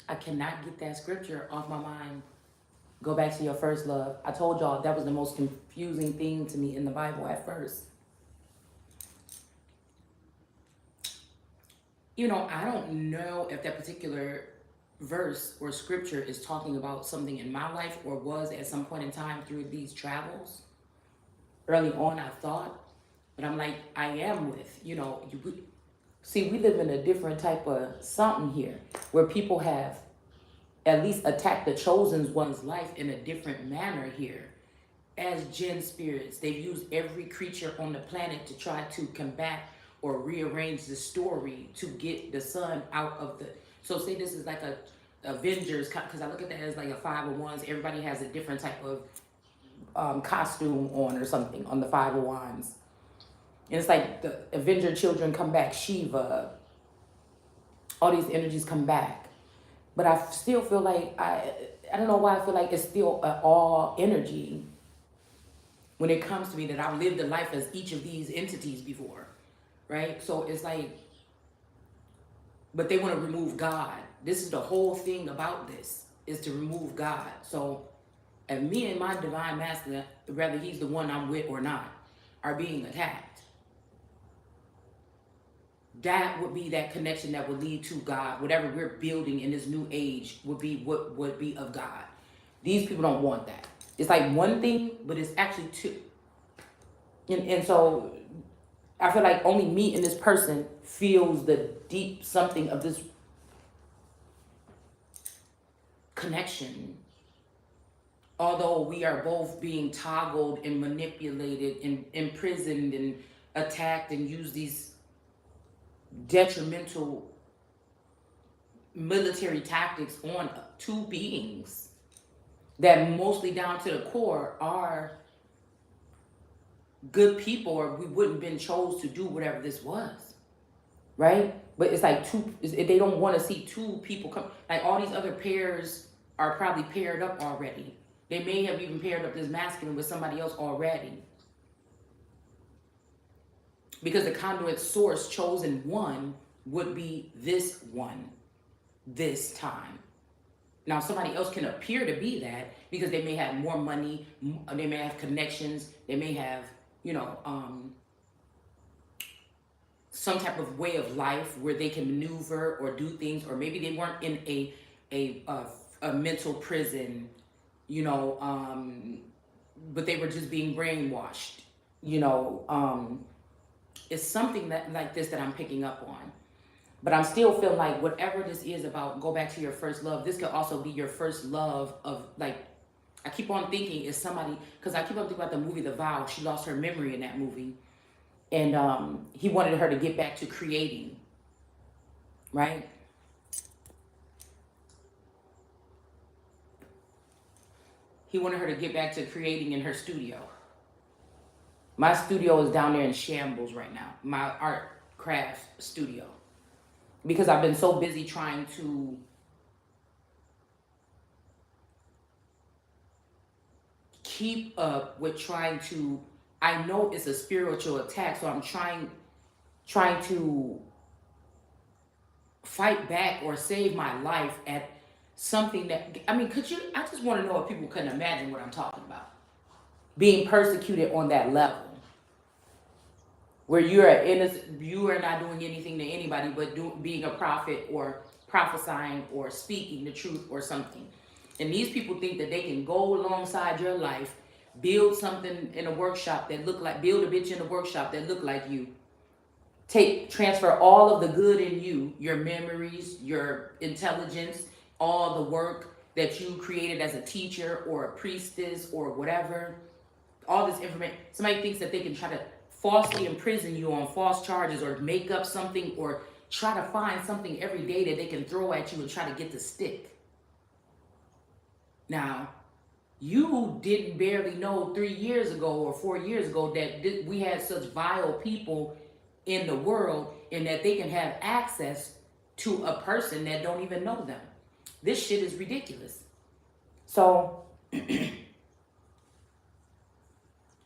I cannot get that scripture off my mind. Go back to your first love. I told y'all that was the most confusing thing to me in the Bible at first. I don't know if that particular verse or scripture is talking about something in my life or was at some point in time through these travels. Early on, I thought, but I'm like, I am with, see, we live in a different type of something here where people have at least attacked the chosen one's life in a different manner here. As Jinn spirits, they've used every creature on the planet to try to combat or rearrange the story to get the sun out of the. So say this is like a Avengers, because I look at that as like a 501s. Everybody has a different type of costume on or something on the 501s. And it's like the Avenger children come back, Shiva, all these energies come back. But I still feel like, I don't know why I feel like it's still all energy when it comes to me, that I've lived a life as each of these entities before, right? So it's like, but they want to remove God. This is the whole thing about this, is to remove God. So if me and my divine master, whether he's the one I'm with or not, are being attacked, that would be that connection that would lead to God. Whatever we're building in this new age would be what would be of God. These people don't want that. It's like one thing, but it's actually two. And so I feel like only me and this person feels the deep something of this connection. Although we are both being toggled and manipulated and imprisoned and attacked and use these detrimental military tactics on two beings that mostly down to the core are good people, or we wouldn't have been chose to do whatever this was, right? But it's like they don't want to see two people come. Like all these other pairs are probably paired up already. They may have even paired up this masculine with somebody else already, because the conduit source chosen one would be this one this time. Now somebody else can appear to be that because they may have more money, they may have connections, they may have, some type of way of life where they can maneuver or do things, or maybe they weren't in a mental prison, but they were just being brainwashed, it's something that like this that I'm picking up on. But I'm still feeling like whatever this is about, go back to your first love. This could also be your first love of, like, I keep on thinking is somebody, because I keep on thinking about the movie The Vow. She lost her memory in that movie. And he wanted her to get back to creating, right? He wanted her to get back to creating in her studio. My studio is down there in shambles right now. My art craft studio. Because I've been so busy trying to keep up with I know it's a spiritual attack, so I'm trying to fight back or save my life at something that, I just want to know if people can imagine what I'm talking about. Being persecuted on that level, where you are not doing anything to anybody but being a prophet or prophesying or speaking the truth or something. And these people think that they can go alongside your life, build something in a workshop that build a bitch in a workshop that look like you, transfer all of the good in you, your memories, your intelligence, all the work that you created as a teacher or a priestess or whatever, all this information. Somebody thinks that they can try to falsely imprison you on false charges or make up something or try to find something every day that they can throw at you and try to get to stick. Now, you didn't barely know 3 years ago or 4 years ago that we had such vile people in the world and that they can have access to a person that don't even know them. This shit is ridiculous. So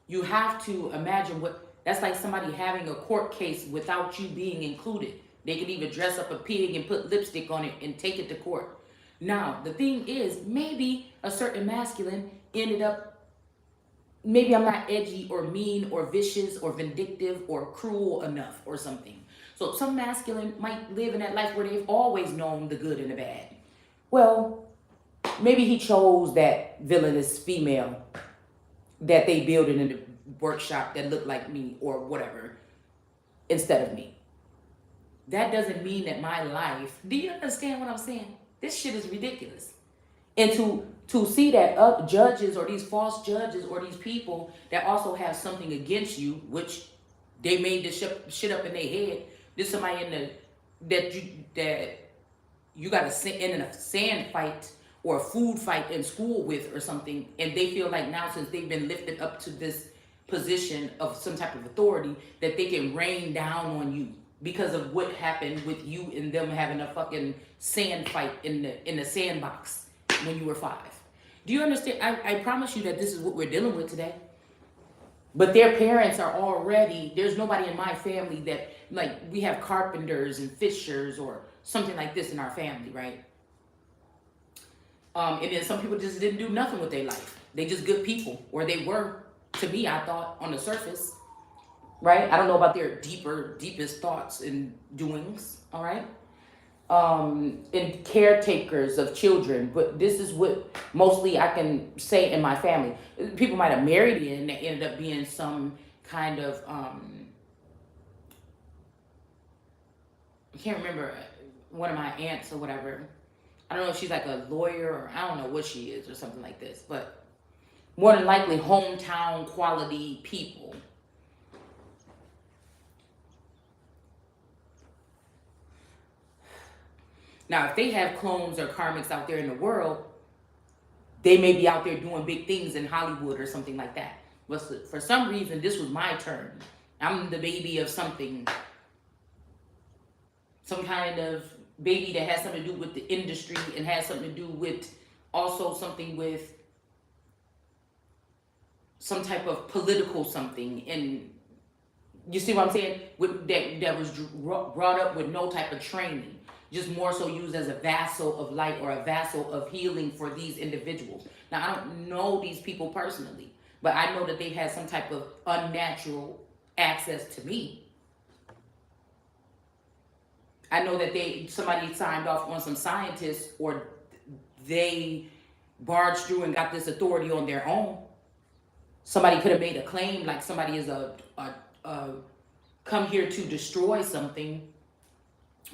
you have to imagine that's like somebody having a court case without you being included. They could even dress up a pig and put lipstick on it and take it to court. Now, the thing is, maybe a certain masculine ended up, maybe I'm not edgy or mean or vicious or vindictive or cruel enough or something. So some masculine might live in that life where they've always known the good and the bad. Well, maybe he chose that villainous female that they built in the workshop that looked like me or whatever instead of me. That doesn't mean that my life, do you understand what I'm saying? This shit is ridiculous. And to see that judges or these false judges or these people that also have something against you, which they made this shit up in their head. There's somebody in the that you got to in a sand fight or a food fight in school with or something, and they feel like now since they've been lifted up to this position of some type of authority that they can rain down on you because of what happened with you and them having a fucking sand fight in the sandbox when you were 5. Do you understand? I promise you that this is what we're dealing with today. But their parents are already, there's nobody in my family that, like, we have carpenters and fishers or something like this in our family, right? And then some people just didn't do nothing with their life. They just good people, or they were, to me, I thought, on the surface, right? I don't know about their deepest thoughts and doings, all right? And caretakers of children, but this is what mostly I can say in my family. People might have married in that ended up being some kind of, I can't remember, one of my aunts or whatever. I don't know if she's like a lawyer or I don't know what she is or something like this, but more than likely hometown quality people. Now, if they have clones or karmics out there in the world, they may be out there doing big things in Hollywood or something like that. But for some reason, this was my turn. I'm the baby of something. Some kind of baby that has something to do with the industry and has something to do with also something with some type of political something. And you see what I'm saying? That was brought up with no type of training. Just more so used as a vassal of light or a vassal of healing for these individuals. Now, I don't know these people personally, but I know that they've had some type of unnatural access to me. I know that somebody signed off on some scientists, or they barged through and got this authority on their own. Somebody could have made a claim like somebody is a come here to destroy something,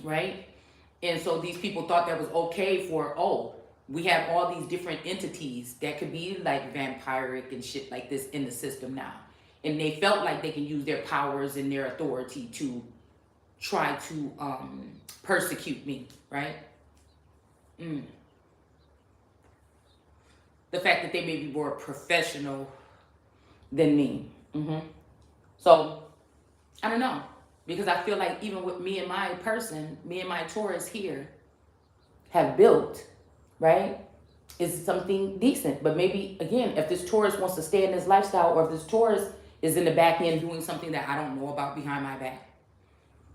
right? And so these people thought that was okay for, we have all these different entities that could be like vampiric and shit like this in the system now. And they felt like they can use their powers and their authority to try to persecute me, right? The fact that they may be more professional than me. So, I don't know. Because I feel like even with me and my Taurus here have built, right, is something decent. But maybe, again, if this Taurus wants to stay in this lifestyle, or if this Taurus is in the back end doing something that I don't know about behind my back,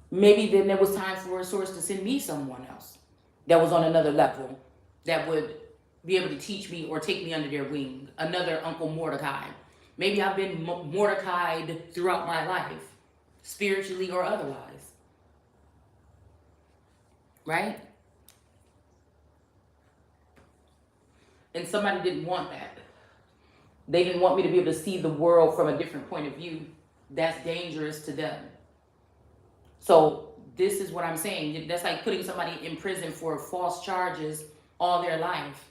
maybe then there was time for a source to send me someone else that was on another level that would be able to teach me or take me under their wing. Another Uncle Mordecai. Maybe I've been Mordecai'd throughout my life, spiritually or otherwise, right? And somebody didn't want that. They didn't want me to be able to see the world from a different point of view. That's dangerous to them. So this is what I'm saying. That's like putting somebody in prison for false charges all their life,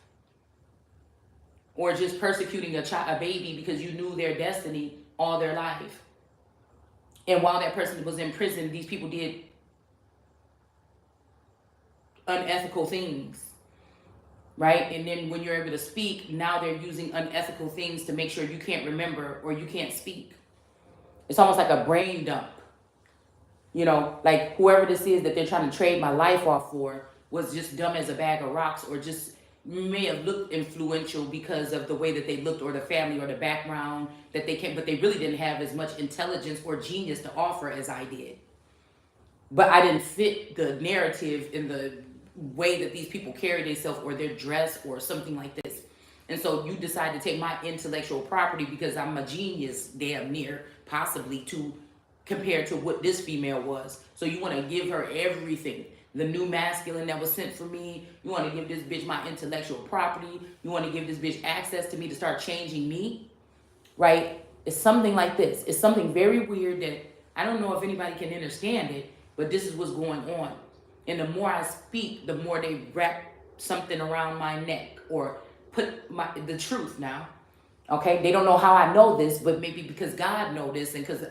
or just persecuting a baby because you knew their destiny all their life. And while that person was in prison, these people did unethical things, right? And then when you're able to speak, now they're using unethical things to make sure you can't remember or you can't speak. It's almost like a brain dump. You know, like whoever this is that they're trying to trade my life off for was just dumb as a bag of rocks, or just may have looked influential because of the way that they looked, or the family, or the background that they came, but they really didn't have as much intelligence or genius to offer as I did. But I didn't fit the narrative in the way that these people carry themselves or their dress or something like this. And so you decide to take my intellectual property because I'm a genius, damn near, possibly, to compared to what this female was. So you want to give her everything. The new masculine that was sent for me. You want to give this bitch my intellectual property. You want to give this bitch access to me to start changing me, right? It's something like this. It's something very weird that I don't know if anybody can understand it, but this is what's going on. And the more I speak, the more they wrap something around my neck or put the truth now. Okay, they don't know how I know this, but maybe because God knows this, and because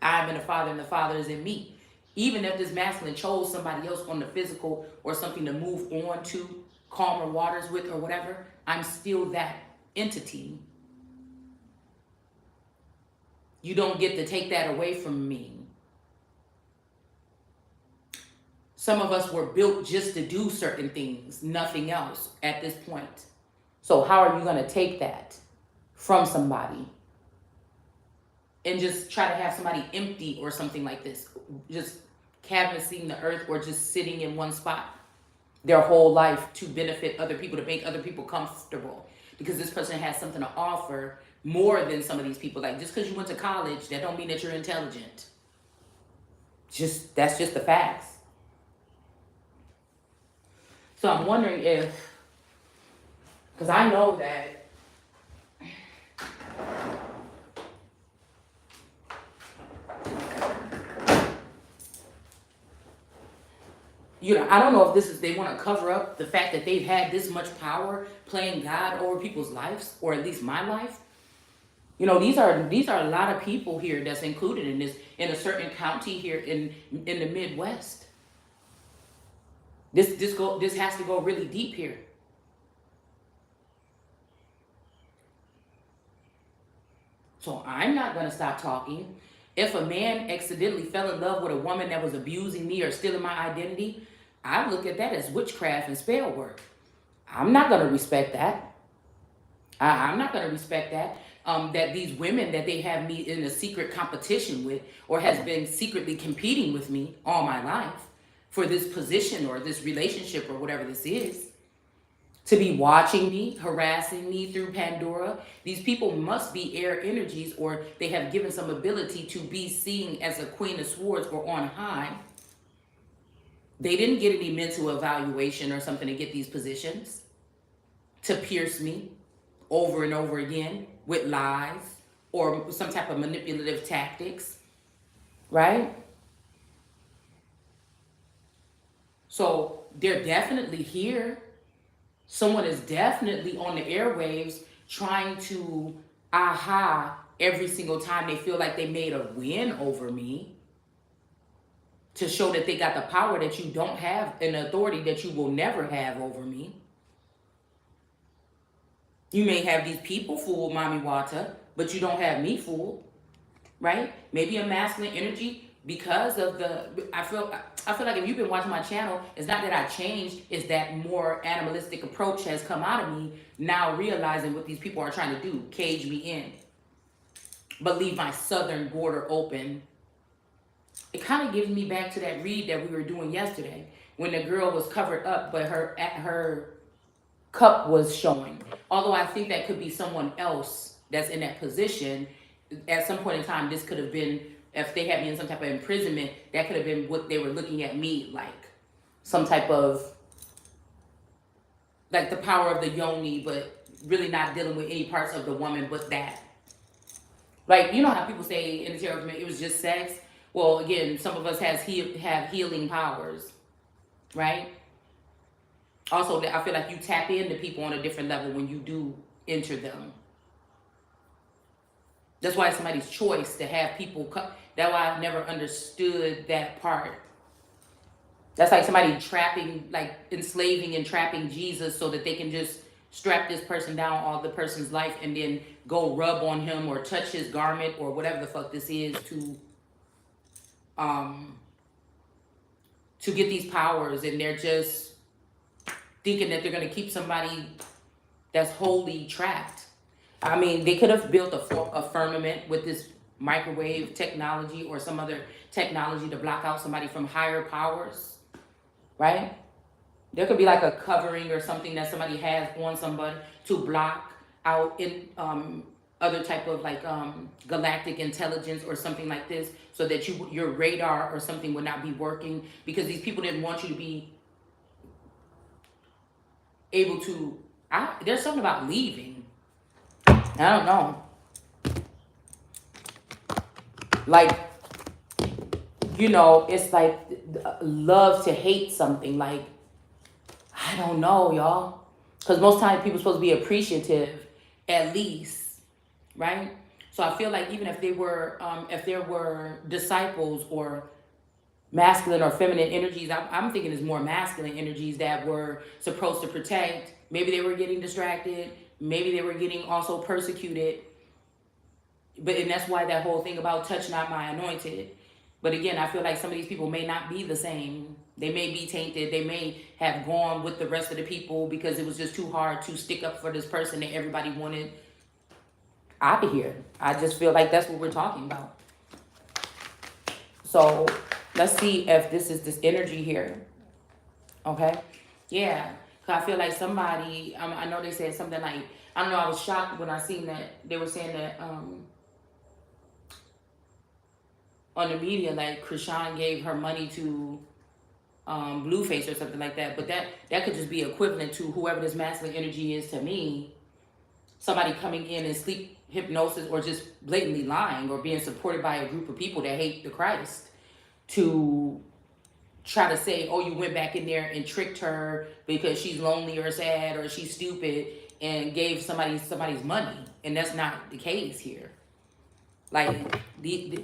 I'm in the Father and the Father is in me. Even if this masculine chose somebody else on the physical or something to move on to calmer waters with or whatever, I'm still that entity. You don't get to take that away from me. Some of us were built just to do certain things, nothing else at this point. So how are you going to take that from somebody and just try to have somebody empty or something like this, just canvassing the earth or just sitting in one spot their whole life to benefit other people, to make other people comfortable? Because this person has something to offer more than some of these people. Like, just because you went to college, that don't mean that you're intelligent. That's just the facts. So I'm wondering if, because I know that I don't know if this is, they want to cover up the fact that they've had this much power playing God over people's lives, or at least my life. These are a lot of people here that's included in this, in a certain county here in the Midwest. This has to go really deep here. So I'm not going to stop talking. If a man accidentally fell in love with a woman that was abusing me or stealing my identity, I look at that as witchcraft and spell work. I'm not going to respect that. I'm not going to respect that. That these women that they have me in a secret competition with, or has been secretly competing with me all my life for this position or this relationship or whatever this is, to be watching me, harassing me through Pandora. These people must be air energies, or they have given some ability to be seen as a queen of swords or on high. They didn't get any mental evaluation or something to get these positions, to pierce me over and over again with lies or some type of manipulative tactics, right? So they're definitely here. Someone is definitely on the airwaves trying to every single time they feel like they made a win over me, to show that they got the power that you don't have and the authority that you will never have over me. You may have these people fooled, Mommy Wata, but you don't have me fooled, right? Maybe a masculine energy because of I feel like if you've been watching my channel, it's not that I changed, it's that more animalistic approach has come out of me, now realizing what these people are trying to do, cage me in, but leave my southern border open. It kind of gives me back to that read that we were doing yesterday, when the girl was covered up, but her cup was showing. Although I think that could be someone else that's in that position. At some point in time, this could have been, if they had me in some type of imprisonment, that could have been what they were looking at me like. Some type of, like the power of the yoni, but really not dealing with any parts of the woman but that. Like, you know how people say in the tarot, it was just sex? Well, again, some of us have healing powers, right? Also, I feel like you tap into people on a different level when you do enter them. That's why it's somebody's choice to have people come. That's why I've never understood that part. That's like somebody trapping, like enslaving and trapping Jesus so that they can just strap this person down all the person's life and then go rub on him or touch his garment or whatever the fuck this is to get these powers, and they're just thinking that they're going to keep somebody that's wholly trapped. I mean, they could have built a firmament with this microwave technology or some other technology to block out somebody from higher powers, right? There could be like a covering or something that somebody has on somebody to block out in other type of like galactic intelligence or something like this, so that your radar or something would not be working, because these people didn't want you to be able to. There's something about leaving. I don't know. Like, it's like love to hate something. Like, I don't know, y'all. Because most times people are supposed to be appreciative, at least, right? So I feel like even if there were disciples or masculine or feminine energies, I'm thinking it's more masculine energies that were supposed to protect. Maybe they were getting distracted. Maybe they were getting also persecuted. And that's why that whole thing about touch not my anointed. But again, I feel like some of these people may not be the same. They may be tainted. They may have gone with the rest of the people because it was just too hard to stick up for this person that everybody wanted out of here. I just feel like that's what we're talking about. So let's see if this energy here. Okay? Yeah. Cause I feel like somebody, I know they said something like, I don't know, I was shocked when I seen that. They were saying that on the media, like Krishan gave her money to Blueface or something like that. But that could just be equivalent to whoever this masculine energy is to me. Somebody coming in and sleep hypnosis or just blatantly lying or being supported by a group of people that hate the Christ to try to say, oh, you went back in there and tricked her because she's lonely or sad or she's stupid and gave somebody's money. And that's not the case here. Like,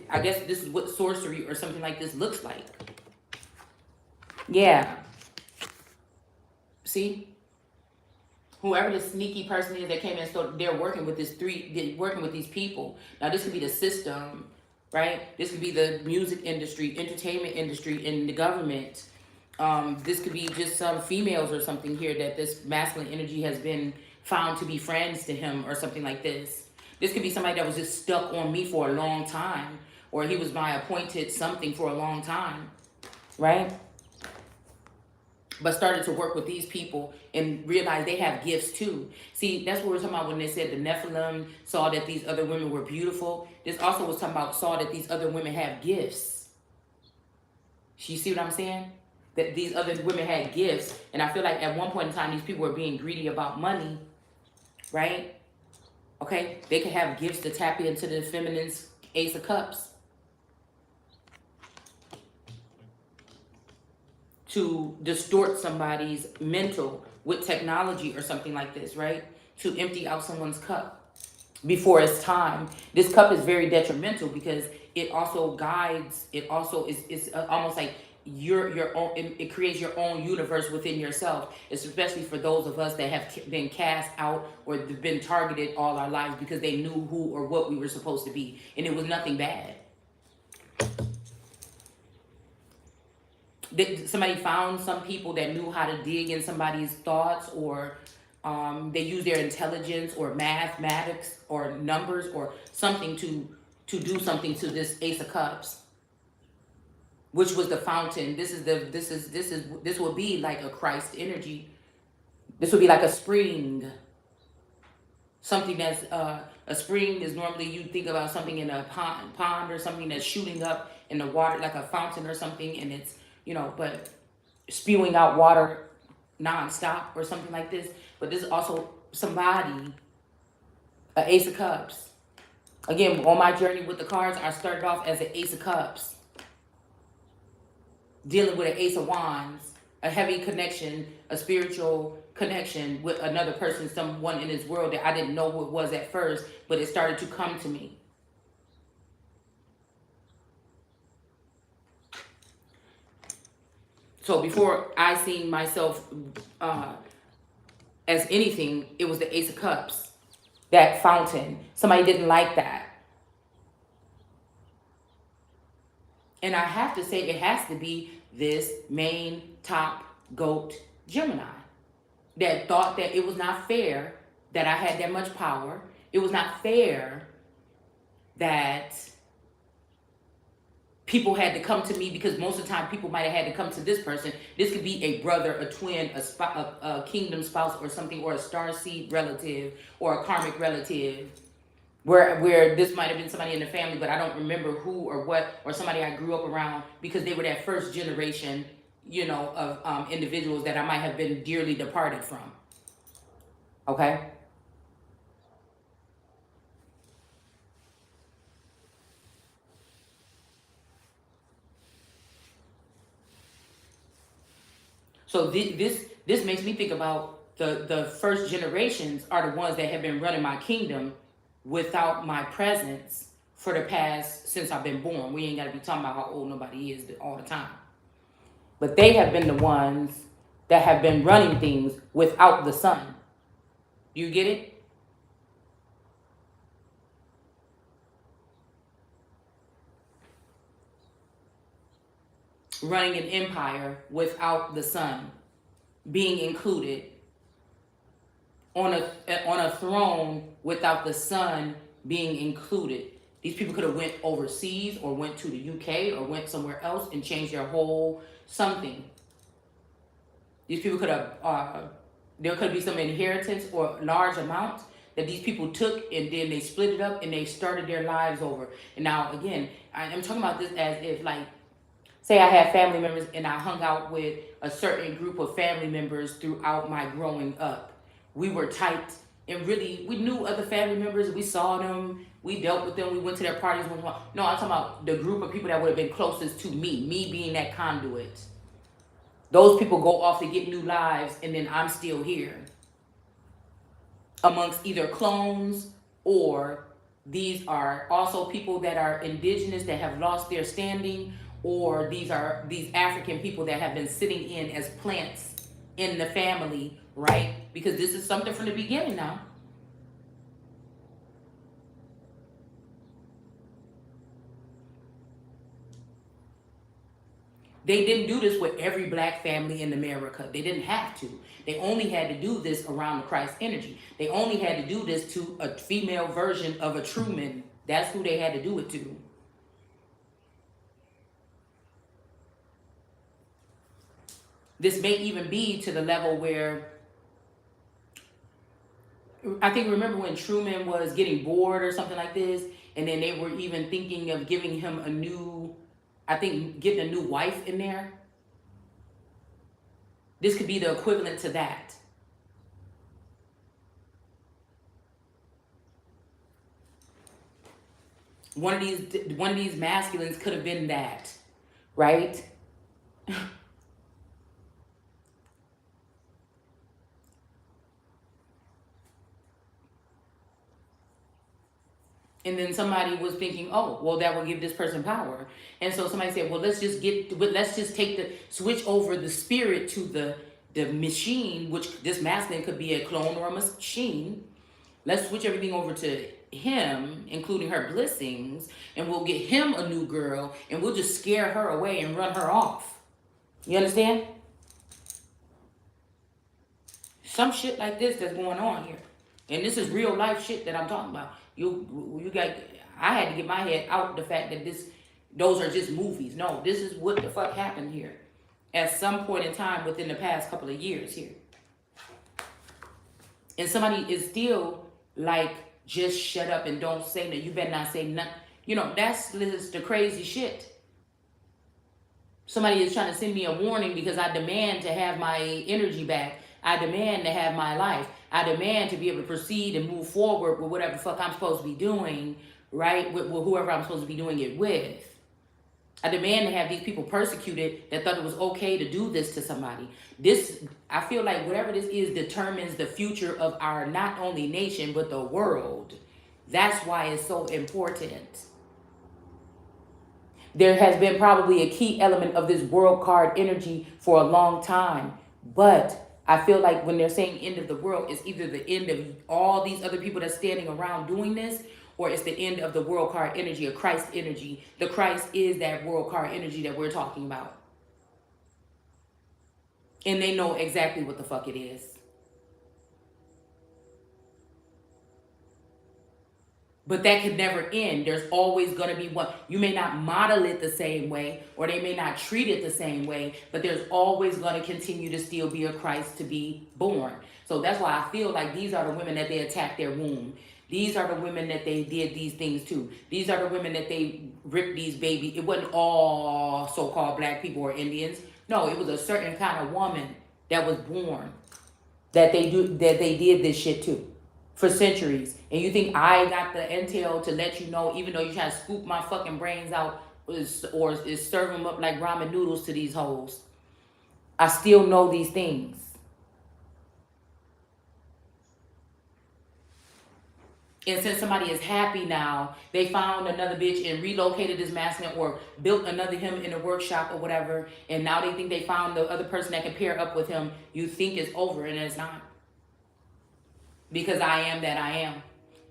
I guess this is what sorcery or something like this looks like. Yeah. See? Whoever the sneaky person is that came in, so they're working with they're working with these people. Now, this could be the system, right? This could be the music industry, entertainment industry, and the government. This could be just some females or something here that this masculine energy has been found to be friends to him or something like this. This could be somebody that was just stuck on me for a long time, or he was my appointed something for a long time, right? But started to work with these people and realized they have gifts too. See, that's what we're talking about when they said the Nephilim saw that these other women were beautiful. This also was talking about saw that these other women have gifts. You see what I'm saying? That these other women had gifts. And I feel like at one point in time, these people were being greedy about money, right? Okay, they could have gifts to tap into the feminine's Ace of Cups. To distort somebody's mental with technology or something like this, right? To empty out someone's cup before it's time. This cup is very detrimental because it also guides, it also is almost like your own, it creates your own universe within yourself. It's especially for those of us that have been cast out or been targeted all our lives because they knew who or what we were supposed to be, and it was nothing bad. Somebody found some people that knew how to dig in somebody's thoughts, or they use their intelligence or mathematics or numbers or something to do something to this Ace of Cups, which was the fountain. This would be like a Christ energy. This would be like a spring. Something that's a spring is normally you think about something in a pond or something that's shooting up in the water, like a fountain or something, and it's but spewing out water nonstop or something like this. But this is also somebody, an Ace of Cups. Again, on my journey with the cards, I started off as an Ace of Cups, dealing with an Ace of Wands, a heavy connection, a spiritual connection with another person, someone in this world that I didn't know who it was at first, but it started to come to me. So before I seen myself as anything, it was the Ace of Cups, that fountain. Somebody didn't like that. And I have to say, it has to be this main top goat Gemini that thought that it was not fair that I had that much power. It was not fair that people had to come to me, because most of the time people might have had to come to this person. This could be a brother, a twin, a kingdom spouse or something, or a star seed relative or a karmic relative, where this might have been somebody in the family, but I don't remember who or what, or somebody I grew up around, because they were that first generation, of individuals that I might have been dearly departed from. Okay? So this makes me think about the first generations are the ones that have been running my kingdom without my presence for the past, since I've been born. We ain't got to be talking about how old nobody is all the time. But they have been the ones that have been running things without the sun. You get it? Running an empire without the sun being included, on a throne without the sun being included. These people could have went overseas or went to the UK or went somewhere else and changed their whole something. These people could have, there could be some inheritance or large amounts that these people took, and then they split it up and they started their lives over. And now again, I'm talking about this as if, like, say I had family members and I hung out with a certain group of family members throughout my growing up. We were tight, and really we knew other family members. We saw them, we dealt with them, we went to their parties. No, I'm talking about the group of people that would have been closest to me being that conduit. Those people go off to get new lives, and then I'm still here amongst either clones, or these are also people that are indigenous that have lost their standing, or these are these African people that have been sitting in as plants in the family, right? Because this is something from the beginning now. They didn't do this with every black family in America. They didn't have to. They only had to do this around the Christ energy. They only had to do this to a female version of a Truman. That's who they had to do it to. This may even be to the level where, I think, remember when Truman was getting bored or something like this, and then they were even thinking of giving him a new, I think, getting a new wife in there. This could be the equivalent to that. One of these masculines could have been that, right? And then somebody was thinking, oh, well, that will give this person power. And so somebody said, well, let's just take the switch over the spirit to the machine, which this masculine could be a clone or a machine. Let's switch everything over to him, including her blessings, and we'll get him a new girl, and we'll just scare her away and run her off. You understand? Some shit like this that's going on here. And this is real life shit that I'm talking about. You got, I had to get my head out the fact that those are just movies. No, this is what the fuck happened here at some point in time within the past couple of years here. And somebody is still like, just shut up and don't say that. You better not say nothing. That's the crazy shit. Somebody is trying to send me a warning because I demand to have my energy back. I demand to have my life. I demand to be able to proceed and move forward with whatever the fuck I'm supposed to be doing, right? With whoever I'm supposed to be doing it with. I demand to have these people persecuted that thought it was okay to do this to somebody. I feel like whatever this is determines the future of our not only nation, but the world. That's why it's so important. There has been probably a key element of this world card energy for a long time. But I feel like when they're saying end of the world, it's either the end of all these other people that's standing around doing this, or it's the end of the world card energy, a Christ energy. The Christ is that world card energy that we're talking about. And they know exactly what the fuck it is. But that could never end. There's always going to be one. You may not model it the same way, or they may not treat it the same way, but there's always going to continue to still be a Christ to be born. So that's why I feel like these are the women that they attacked their womb. These are the women that they did these things to. These are the women that they ripped these babies. It wasn't all so-called black people or Indians. No, it was a certain kind of woman that was born that they did this shit to for centuries. And you think I got the intel to let you know, even though you try to scoop my fucking brains out or is serve them up like ramen noodles to these hoes, I still know these things. And since somebody is happy now, they found another bitch and relocated this masculine or built another him in a workshop or whatever, and now they think they found the other person that can pair up with him, you think it's over, and it's not. Because I am that I am.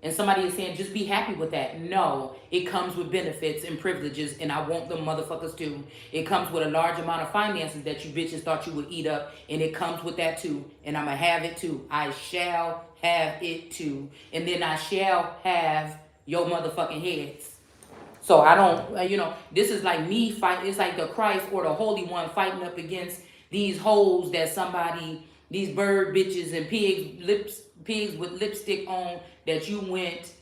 And somebody is saying, just be happy with that. No, it comes with benefits and privileges, and I want them motherfuckers too. It comes with a large amount of finances that you bitches thought you would eat up, and it comes with that too. And I'm going to have it too. I shall have it too. And then I shall have your motherfucking heads. So I don't, this is like me fighting. It's like the Christ or the Holy One fighting up against these hoes that these bird bitches and pigs with lipstick on that you went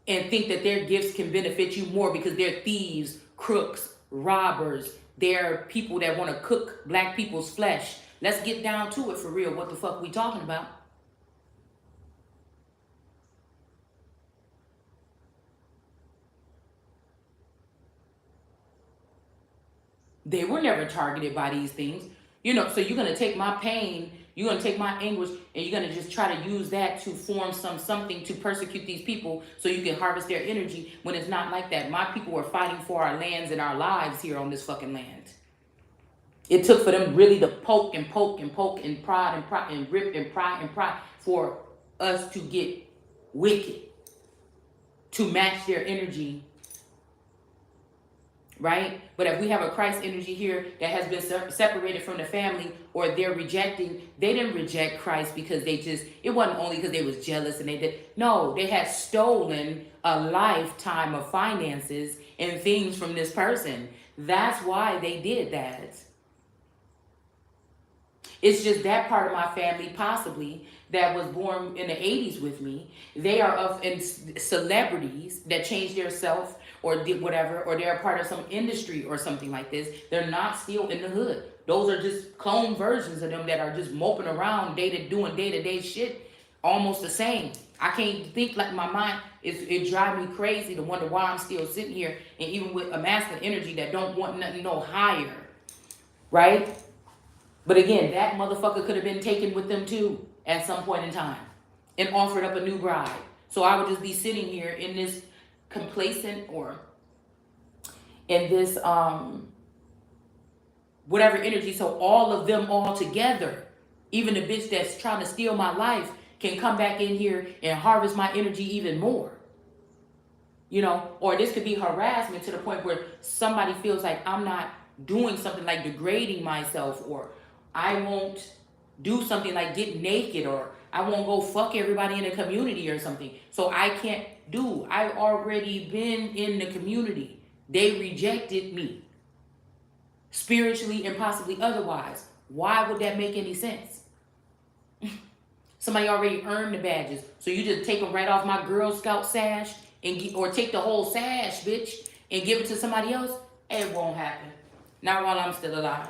and think that their gifts can benefit you more because they're thieves, crooks, robbers. They're people that want to cook black people's flesh. Let's get down to it for real. What the fuck we talking about? They were never targeted by these things. So you're going to take my pain, you're going to take my anguish, and you're going to just try to use that to form something to persecute these people so you can harvest their energy when it's not like that. My people were fighting for our lands and our lives here on this fucking land. It took for them really to poke and poke and poke and prod and rip and pry for us to get wicked, to match their energy. Right? But if we have a Christ energy here that has been separated from the family, or they're rejecting, they didn't reject Christ because it wasn't only because they was jealous and they had stolen a lifetime of finances and things from this person. That's why they did that. It's just that part of my family possibly that was born in the 80s with me. They are celebrities that changed their self or did whatever, or they're a part of some industry or something like this. They're not still in the hood. Those are just clone versions of them that are just moping around doing day-to-day shit almost the same. I can't think, like, my mind, it drives me crazy to wonder why I'm still sitting here, and even with a masculine energy that don't want nothing no higher, right? But again, that motherfucker could have been taken with them too at some point in time and offered up a new bride. So I would just be sitting here in this complacent or in this whatever energy. So all of them all together, even the bitch that's trying to steal my life, can come back in here and harvest my energy even more. Or this could be harassment to the point where somebody feels like I'm not doing something like degrading myself, or I won't do something like get naked, or I won't go fuck everybody in the community or something. So I can't I've already been in the community. They rejected me. Spiritually and possibly otherwise. Why would that make any sense? Somebody already earned the badges. So you just take them right off my Girl Scout sash or take the whole sash, bitch, and give it to somebody else? It won't happen. Not while I'm still alive.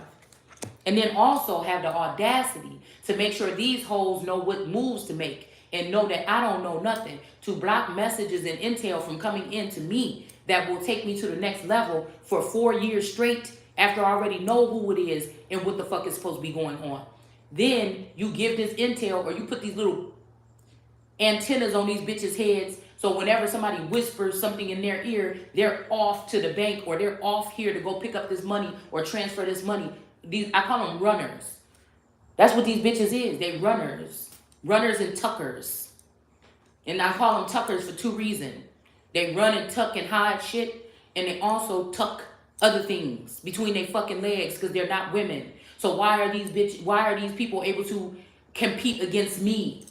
And then also have the audacity to make sure these hoes know what moves to make and know that I don't know nothing, to block messages and intel from coming into me that will take me to the next level for 4 years straight after I already know who it is and what the fuck is supposed to be going on. Then you give this intel, or you put these little antennas on these bitches' heads, so whenever somebody whispers something in their ear, they're off to the bank, or they're off here to go pick up this money or transfer this money. I call them runners. That's what these bitches is. They runners. Runners and tuckers. And I call them tuckers for 2 reasons. They run and tuck and hide shit, and they also tuck other things between their fucking legs because they're not women. So why are these people able to compete against me?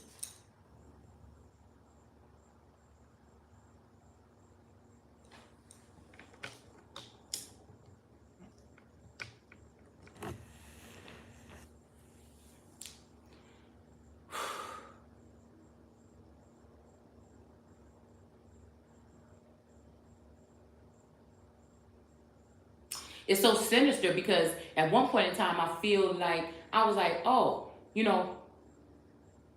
It's so sinister because at one point in time, I feel like I was like, oh,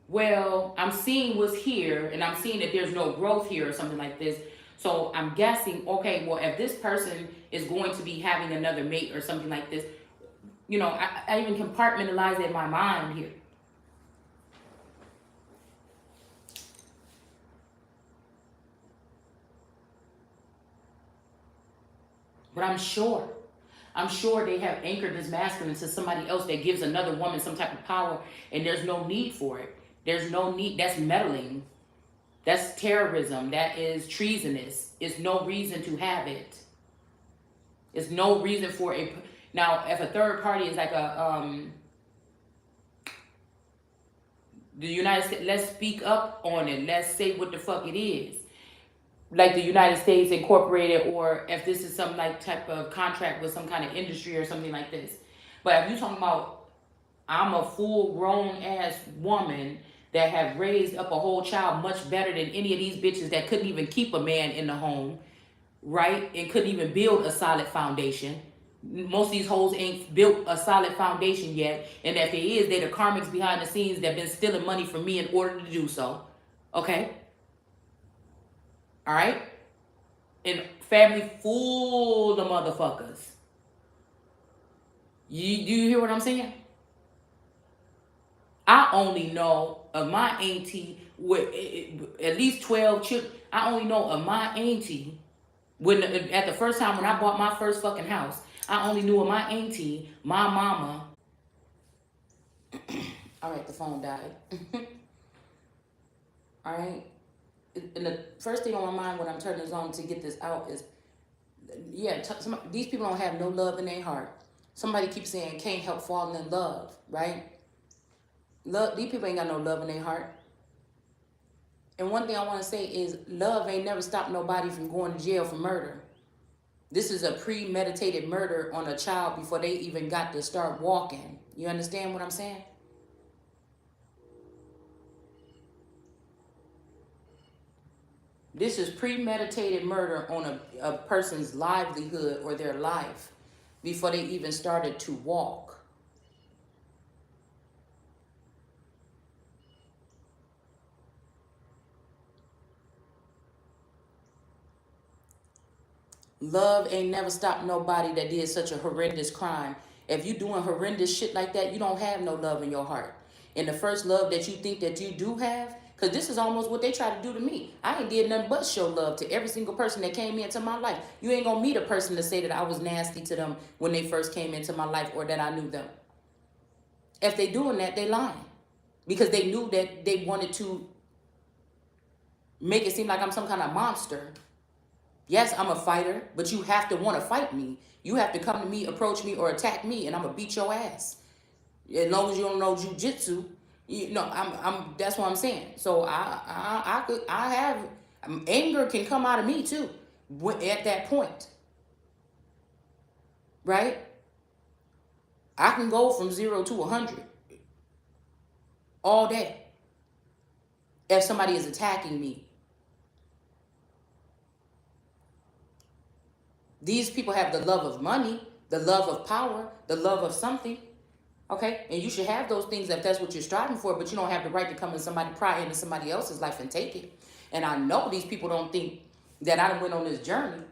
well, I'm seeing what's here and I'm seeing that there's no growth here or something like this. So I'm guessing, okay, well, if this person is going to be having another mate or something like this, I even compartmentalize in my mind here. But I'm sure they have anchored this masculine to somebody else that gives another woman some type of power, and there's no need for it. There's no need. That's meddling. That's terrorism. That is treasonous. It's no reason to have it. It's no reason for a. Now, if a third party is like the United States, let's speak up on it. Let's say what the fuck it is. Like the United States Incorporated, or if this is some like type of contract with some kind of industry or something like this. But if you're talking about, I'm a full grown ass woman that have raised up a whole child much better than any of these bitches that couldn't even keep a man in the home, right? And couldn't even build a solid foundation. Most of these hoes ain't built a solid foundation yet. And if they is, they the karmics behind the scenes that been stealing money from me in order to do so. Okay? All right? And family full of motherfuckers. Do you hear what I'm saying? I only know of my auntie with at least 12 children. I only know of my auntie when at the first time when I bought my first fucking house. I only knew of my auntie, my mama. All right, the phone died. All right. And the first thing on my mind when I'm turning this on to get this out is, yeah, these people don't have no love in their heart. Somebody keeps saying can't help falling in love, right? Love, these people ain't got no love in their heart. And one thing I want to say is love ain't never stopped nobody from going to jail for murder. This is a premeditated murder on a child before they even got to start walking. You understand what I'm saying? This is premeditated murder on a person's livelihood or their life before they even started to walk. Love ain't never stopped nobody that did such a horrendous crime. If you doing horrendous shit like that, you don't have no love in your heart. And the first love that you think that you do have, because this is almost what they try to do to me. I ain't did nothing but show love to every single person that came into my life. You ain't gonna meet a person to say that I was nasty to them when they first came into my life or that I knew them. If they doing that, they lying. Because they knew that they wanted to make it seem like I'm some kind of monster. Yes, I'm a fighter, but you have to want to fight me. You have to come to me, approach me, or attack me, and I'm gonna beat your ass. As long as you don't know jujitsu, I'm. That's what I'm saying. So I have anger can come out of me too, at that point, right? I can go from 0 to 100 all day if somebody is attacking me. These people have the love of money, the love of power, the love of something. Okay? And you should have those things if that's what you're striving for, but you don't have the right to come in pry into somebody else's life and take it. And I know these people don't think that I went on this journey.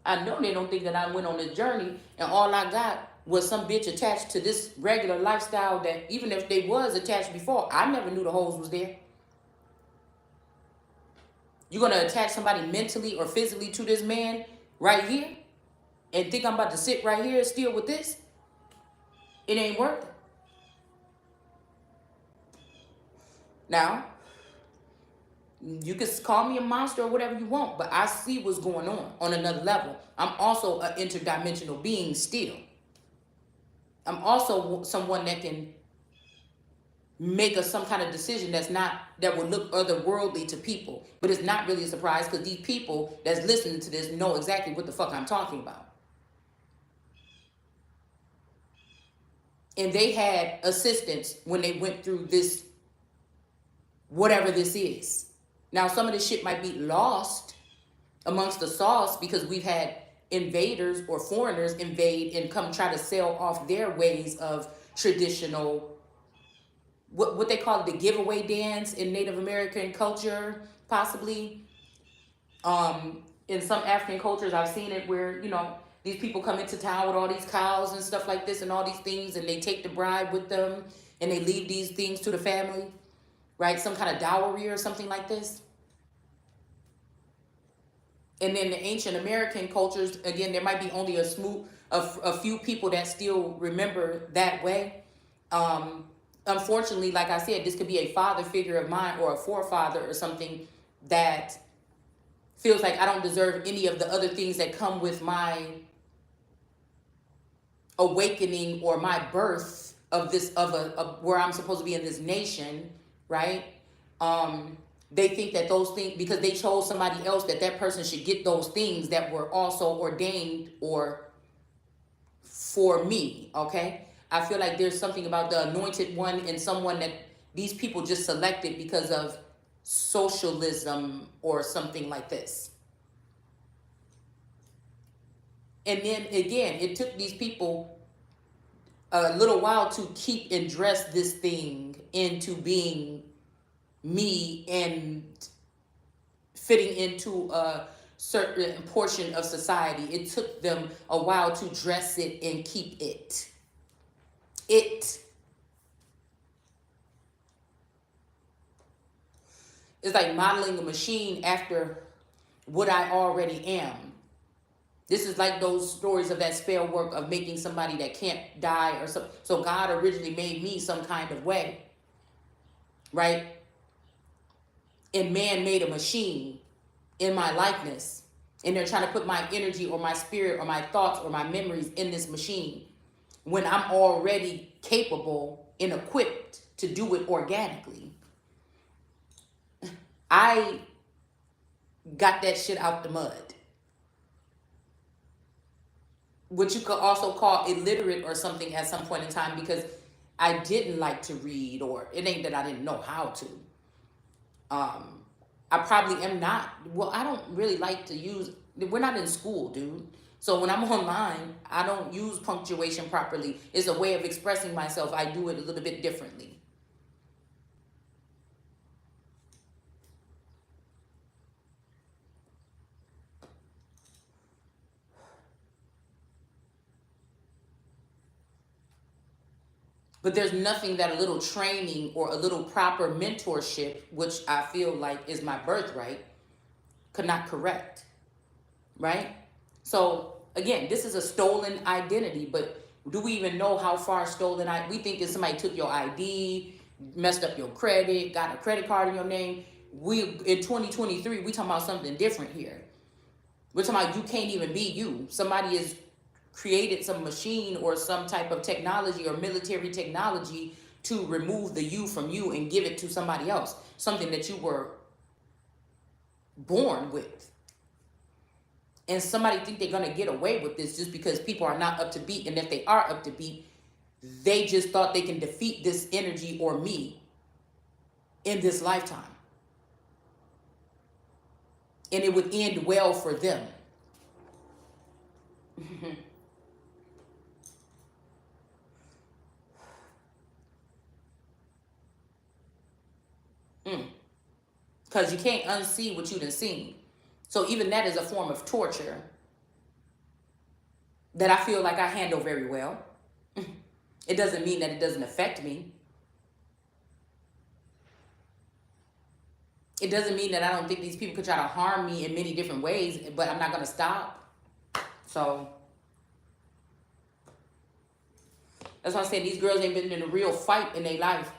I know they don't think that I went on this journey and all I got was some bitch attached to this regular lifestyle that even if they was attached before, I never knew the hoes was there. You're going to attach somebody mentally or physically to this man right here and think I'm about to sit right here still with this? It ain't worth it. Now, you can call me a monster or whatever you want, but I see what's going on another level. I'm also an interdimensional being still. I'm also someone that can make some kind of decision that would look otherworldly to people. But it's not really a surprise because these people that's listening to this know exactly what the fuck I'm talking about. And they had assistance when they went through this, whatever this is. Now, some of this shit might be lost amongst the sauce because we've had invaders or foreigners invade and come try to sell off their ways of traditional, what they call it, the giveaway dance in Native American culture, possibly. In some African cultures, I've seen it where, these people come into town with all these cows and stuff like this and all these things, and they take the bride with them and they leave these things to the family, right? Some kind of dowry or something like this. And then the ancient American cultures, again, there might be only a few people that still remember that way. Unfortunately, like I said, this could be a father figure of mine or a forefather or something that feels like I don't deserve any of the other things that come with my awakening or my birth of this, of where I'm supposed to be in this nation, right? They think that those things, because they chose somebody else, that person should get those things that were also ordained or for me, okay? I feel like there's something about the anointed one and someone that these people just selected because of socialism or something like this. And then again, it took these people a little while to keep and dress this thing into being me and fitting into a certain portion of society. It took them a while to dress it and keep it. It's like modeling a machine after what I already am. This is like those stories of that spell work of making somebody that can't die or so. So God originally made me some kind of way, right? And man made a machine in my likeness. And they're trying to put my energy or my spirit or my thoughts or my memories in this machine when I'm already capable and equipped to do it organically. I got that shit out the mud. Which you could also call illiterate or something at some point in time, because I didn't like to read, or it ain't that I didn't know how to. I probably am not. Well, I don't really like to use, we're not in school, dude. So when I'm online, I don't use punctuation properly. It's a way of expressing myself. I do it a little bit differently. But there's nothing that a little training or a little proper mentorship, which I feel like is my birthright, could not correct, right? So again, this is a stolen identity, but do we even know how far stolen we think that somebody took your ID, messed up your credit, got a credit card in your name. In 2023, we talking about something different here. We're talking about you can't even be you. Somebody is created some machine or some type of technology or military technology to remove the you from you and give it to somebody else, something that you were born with. And somebody think they're gonna get away with this just because people are not up to beat. And if they are up to beat, they just thought they can defeat this energy or me in this lifetime, and it would end well for them. Because you can't unsee what you done seen. So even that is a form of torture that I feel like I handle very well. It doesn't mean that it doesn't affect me. It doesn't mean that I don't think these people could try to harm me in many different ways, but I'm not going to stop. So that's why I say these girls ain't been in a real fight in their life,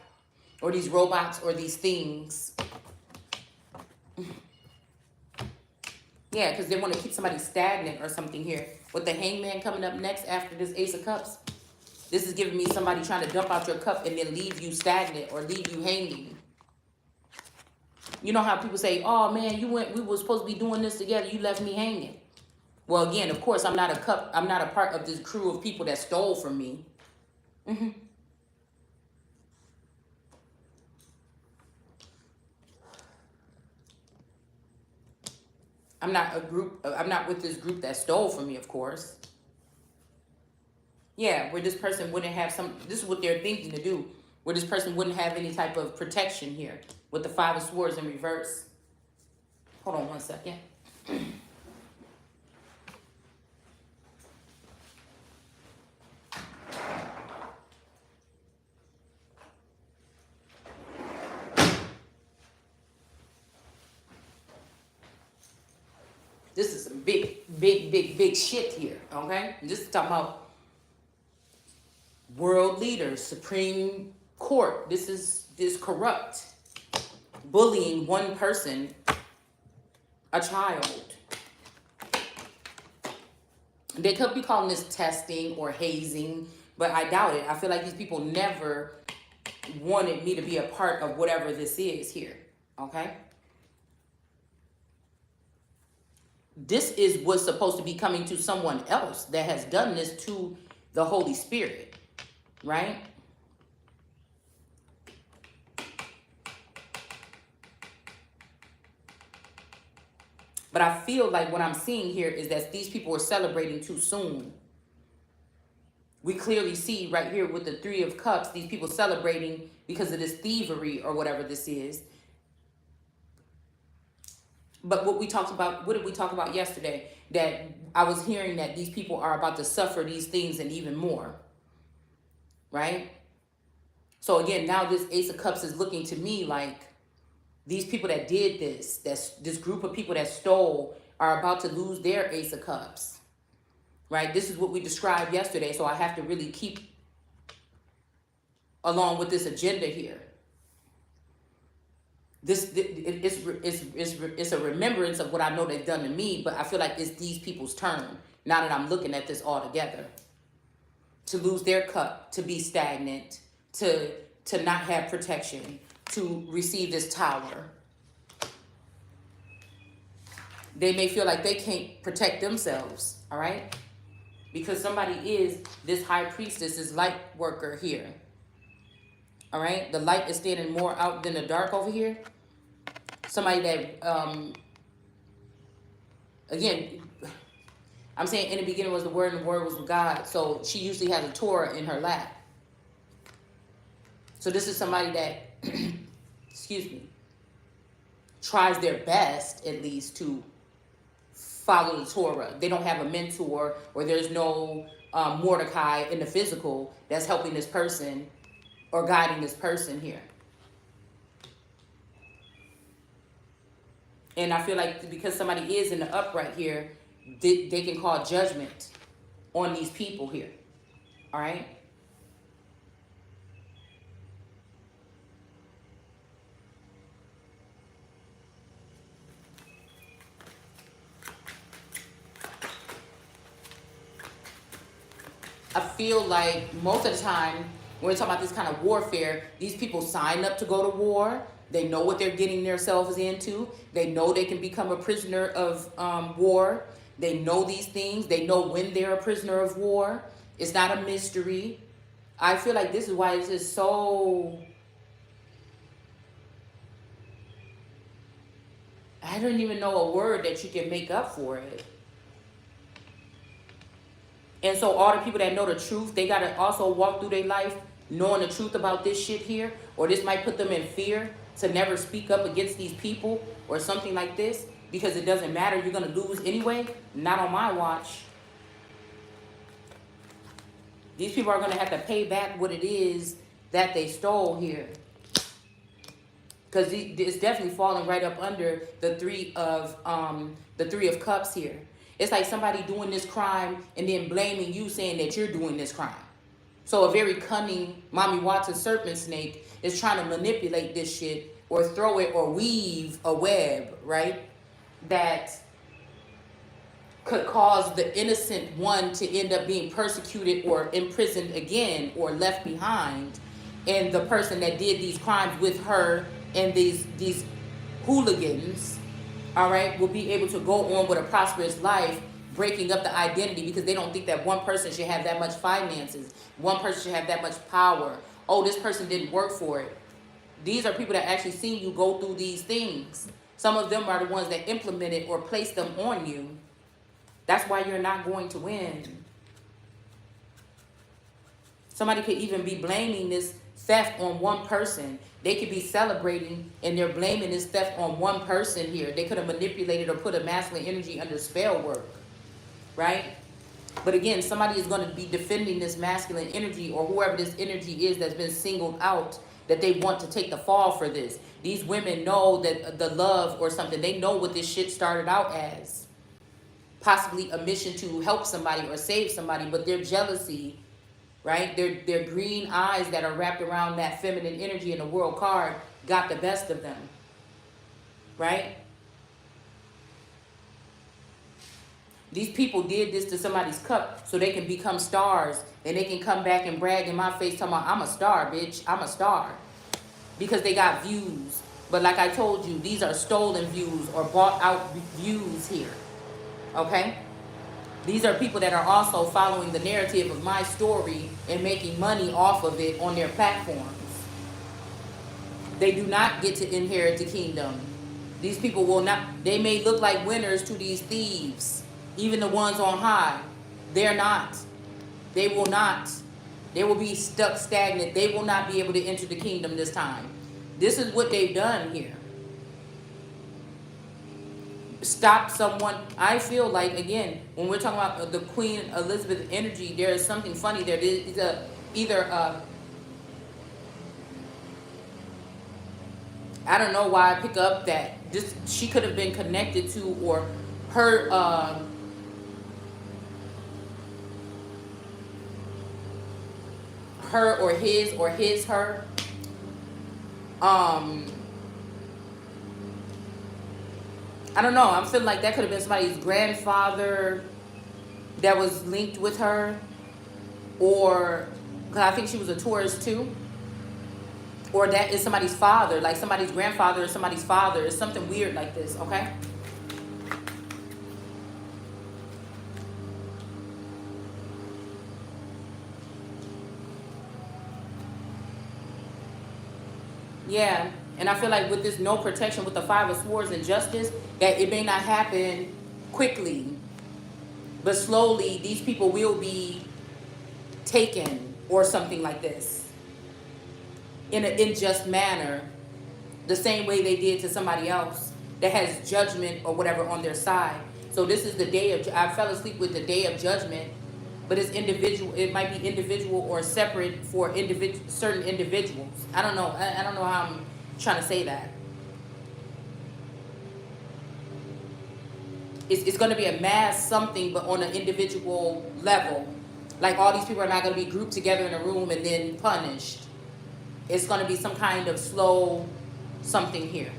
or these robots or these things. Yeah, because they want to keep somebody stagnant or something here. With the Hangman coming up next after this Ace of Cups, this is giving me somebody trying to dump out your cup and then leave you stagnant or leave you hanging. You know how people say, oh man, we were supposed to be doing this together, you left me hanging. Well, again, of course, I'm not a part of this crew of people that stole from me. I'm not with this group that stole from me, of course. Yeah, where this person wouldn't have this is what they're thinking to do, where this person wouldn't have any type of protection here with the Five of Swords in reverse. Hold on one second. This is some big shit here, okay? This is talking about world leaders, Supreme Court. This is corrupt. Bullying one person, a child. They could be calling this testing or hazing, but I doubt it. I feel like these people never wanted me to be a part of whatever this is here, okay? This is what's supposed to be coming to someone else that has done this to the Holy Spirit, right? But I feel like what I'm seeing here is that these people are celebrating too soon. We clearly see right here with the Three of Cups, these people celebrating because of this thievery or whatever this is. But what did we talk about yesterday? That I was hearing that these people are about to suffer these things and even more. Right? So again, now this Ace of Cups is looking to me like these people that did this group of people that stole are about to lose their Ace of Cups. Right? This is what we described yesterday, so I have to really keep along with this agenda here. It's a remembrance of what I know they've done to me, but I feel like it's these people's turn, now that I'm looking at this all together, to lose their cup, to be stagnant, to not have protection, to receive this tower. They may feel like they can't protect themselves, all right? Because somebody is this high priestess, this light worker here. All right? The light is standing more out than the dark over here. Somebody that, again, I'm saying in the beginning was the Word and the Word was with God. So she usually has a Torah in her lap. So this is somebody that, excuse me, tries their best at least to follow the Torah. They don't have a mentor, or there's no Mordecai in the physical that's helping this person or guiding this person here. And I feel like because somebody is in the upright here, they can call judgment on these people here. All right? I feel like most of the time, when we're talking about this kind of warfare, these people sign up to go to war. They know what they're getting themselves into. They know they can become a prisoner of war. They know these things. They know when they're a prisoner of war. It's not a mystery. I feel like this is why it's just so... I don't even know a word that you can make up for it. And so all the people that know the truth, they got to also walk through their life knowing the truth about this shit here. Or this might put them in fear to never speak up against these people or something like this. Because it doesn't matter. You're going to lose anyway. Not on my watch. These people are going to have to pay back what it is that they stole here. Because it's definitely falling right up under the Three of Cups here. It's like somebody doing this crime and then blaming you, saying that you're doing this crime. So a very cunning Mommy Watson serpent snake is trying to manipulate this shit or throw it or weave a web, right? That could cause the innocent one to end up being persecuted or imprisoned again or left behind. And the person that did these crimes with her and these hooligans, all right, will be able to go on with a prosperous life, breaking up the identity because they don't think that one person should have that much finances. One person should have that much power. Oh, this person didn't work for it. These are people that actually seen you go through these things. Some of them are the ones that implement it or place them on you. That's why you're not going to win. Somebody could even be blaming this theft on one person. They could be celebrating and they're blaming this theft on one person here. They could have manipulated or put a masculine energy under spell work, right? But again, somebody is going to be defending this masculine energy, or whoever this energy is that's been singled out, that they want to take the fall for this. These women know that the love or something, they know what this shit started out as. Possibly a mission to help somebody or save somebody, but their jealousy, right? Their green eyes that are wrapped around that feminine energy in the world card got the best of them, right? These people did this to somebody's cup so they can become stars, and they can come back and brag in my face talking about, I'm a star, bitch, I'm a star. Because they got views. But like I told you, these are stolen views or bought out views here, okay? These are people that are also following the narrative of my story and making money off of it on their platforms. They do not get to inherit the kingdom. These people will not, they may look like winners to these thieves. Even the ones on high, they're not. They will not. They will be stuck stagnant. They will not be able to enter the kingdom this time. This is what they've done here. Stop someone. I feel like, again, when we're talking about the Queen Elizabeth energy, there is something funny there. There's I don't know why I pick up that this, she could have been connected to, or her her or his her. I don't know. I'm feeling like that could have been somebody's grandfather that was linked with her, or because I think she was a Taurus too, or that is somebody's father, like somebody's grandfather or somebody's father. It's something weird like this, okay? Yeah, and I feel like with this no protection with the Five of Swords and Justice, that it may not happen quickly, but slowly these people will be taken or something like this in an unjust manner, the same way they did to somebody else that has judgment or whatever on their side. So this is the day of, I fell asleep with the day of judgment, but it's individual. It might be individual or separate for certain individuals. I don't know. I don't know how I'm trying to say that. It's going to be a mass something, but on an individual level. Like all these people are not going to be grouped together in a room and then punished. It's going to be some kind of slow something here.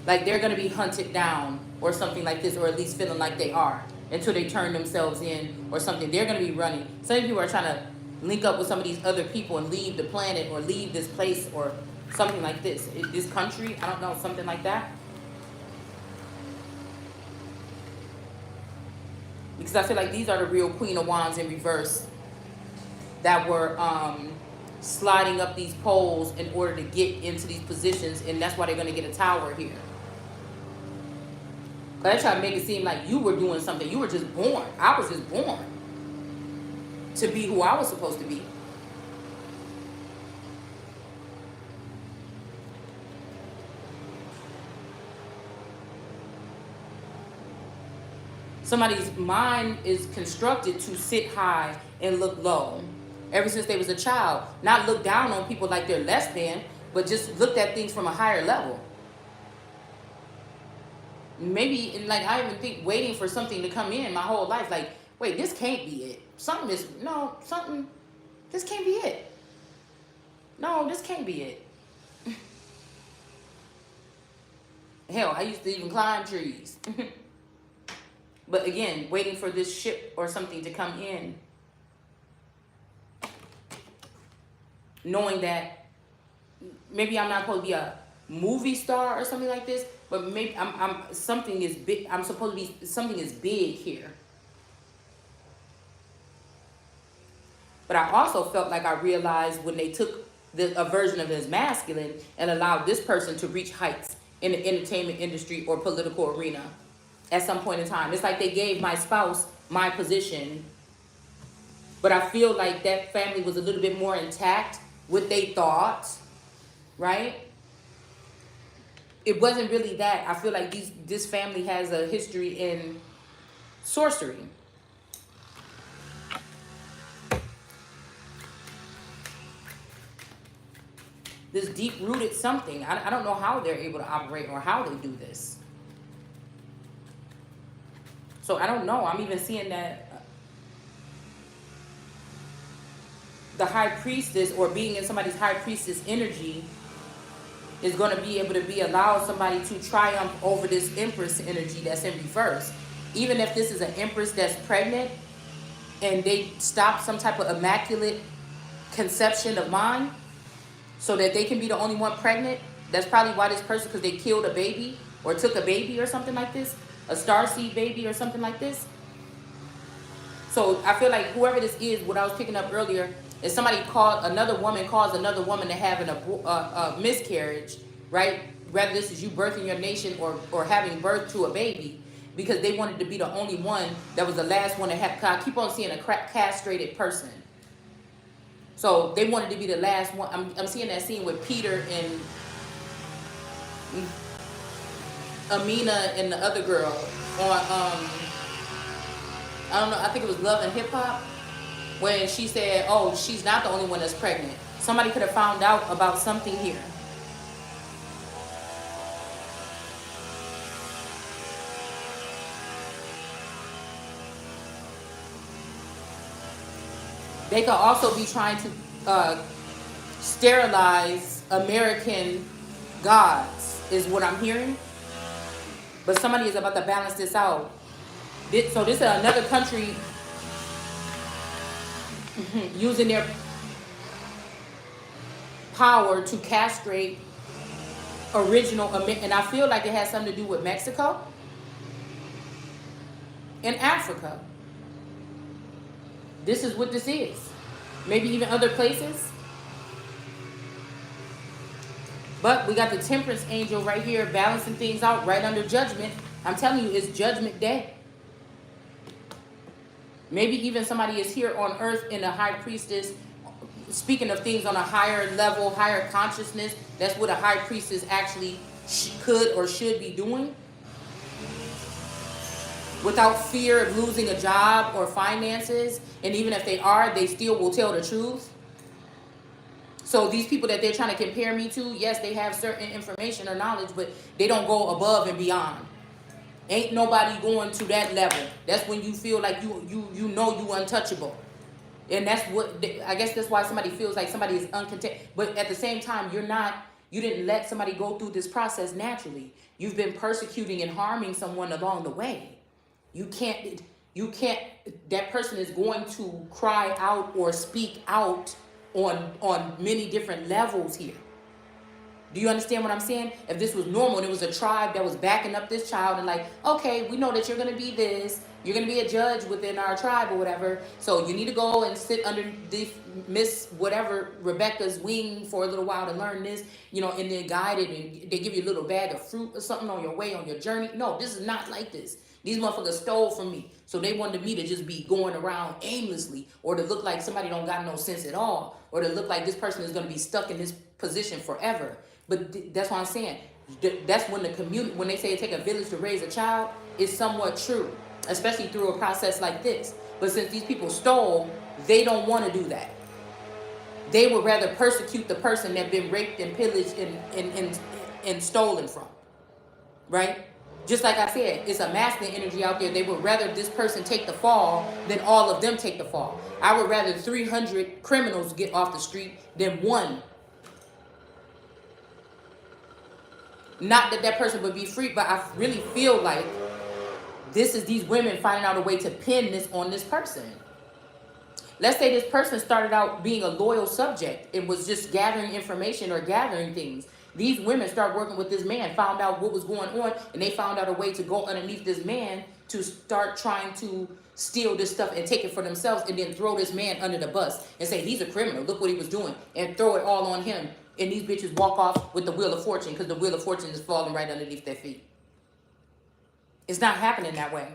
Like they're going to be hunted down or something like this, or at least feeling like they are, until they turn themselves in or something. They're going to be running. Some people are trying to link up with some of these other people and leave the planet or leave this place or something like this. This country, I don't know, something like that. Because I feel like these are the real Queen of Wands in reverse that were sliding up these poles in order to get into these positions, and that's why they're going to get a tower here. But they try to make it seem like you were doing something. You were just born. I was just born to be who I was supposed to be. Somebody's mind is constructed to sit high and look low. Ever since they was a child. Not look down on people like they're less than, but just looked at things from a higher level. Maybe, like, I even think waiting for something to come in my whole life. Like, wait, this can't be it. This can't be it. No, this can't be it. Hell, I used to even climb trees. But again, waiting for this ship or something to come in. Knowing that maybe I'm not supposed to be a movie star or something like this, but maybe something is big. I'm supposed to be, something is big here. But I also felt like I realized when they took a version of his masculine and allowed this person to reach heights in the entertainment industry or political arena at some point in time. It's like they gave my spouse my position, but I feel like that family was a little bit more intact with they thought, right? It wasn't really that. I feel like this family has a history in sorcery. This deep-rooted something. I don't know how they're able to operate or how they do this. So I don't know. I'm even seeing that the high priestess, or being in somebody's high priestess energy, is going to be able to be allow somebody to triumph over this empress energy that's in reverse. Even if this is an empress that's pregnant and they stop some type of immaculate conception of mine so that they can be the only one pregnant, that's probably why this person, because they killed a baby or took a baby or something like this, a starseed baby or something like this. So I feel like whoever this is, what I was picking up earlier, is somebody another woman cause another woman to have a miscarriage, right? Whether this is you birthing your nation or having birth to a baby, because they wanted to be the only one that was the last one to have. I keep on seeing a castrated person. So they wanted to be the last one. I'm seeing that scene with Peter and Amina and the other girl on I don't know, I think it was Love and Hip Hop, when she said, oh, she's not the only one that's pregnant. Somebody could have found out about something here. They could also be trying to sterilize American gods, is what I'm hearing. But somebody is about to balance this out. So this is another country using their power to castrate original, and I feel like it has something to do with Mexico and Africa. This is what this is. Maybe even other places. But we got the temperance angel right here balancing things out right under judgment. I'm telling you, it's judgment day. Maybe even somebody is here on earth in a high priestess, speaking of things on a higher level, higher consciousness. That's what a high priestess actually could or should be doing. Without fear of losing a job or finances. And even if they are, they still will tell the truth. So these people that they're trying to compare me to, yes, they have certain information or knowledge, but they don't go above and beyond. Ain't nobody going to that level. That's when you feel like you know you untouchable. And that's what, I guess that's why somebody feels like somebody is uncontent. But at the same time, you didn't let somebody go through this process naturally. You've been persecuting and harming someone along the way. You can't, that person is going to cry out or speak out on many different levels here. Do you understand what I'm saying? If this was normal and it was a tribe that was backing up this child and like, okay, we know that you're going to be this. You're going to be a judge within our tribe or whatever. So you need to go and sit under this Miss whatever Rebecca's wing for a little while to learn this, and then guide it, and they give you a little bag of fruit or something on your way, on your journey. No, this is not like this. These motherfuckers stole from me. So they wanted me to just be going around aimlessly, or to look like somebody don't got no sense at all, or to look like this person is going to be stuck in this position forever. But that's what I'm saying. That's when the community, when they say it take a village to raise a child, it's somewhat true, especially through a process like this. But since these people stole, they don't want to do that. They would rather persecute the person that been raped and pillaged and stolen from, right? Just like I said, it's a masculine energy out there. They would rather this person take the fall than all of them take the fall. I would rather 300 criminals get off the street than one. Not that person would be free, but I really feel like this is these women finding out a way to pin this on this person. Let's say this person started out being a loyal subject and was just gathering information or gathering things. These women start working with this man, found out what was going on, and they found out a way to go underneath this man to start trying to steal this stuff and take it for themselves, and then throw this man under the bus and say, he's a criminal, look what he was doing, and throw it all on him and these bitches walk off with the Wheel of Fortune because the Wheel of Fortune is falling right underneath their feet. It's not happening that way.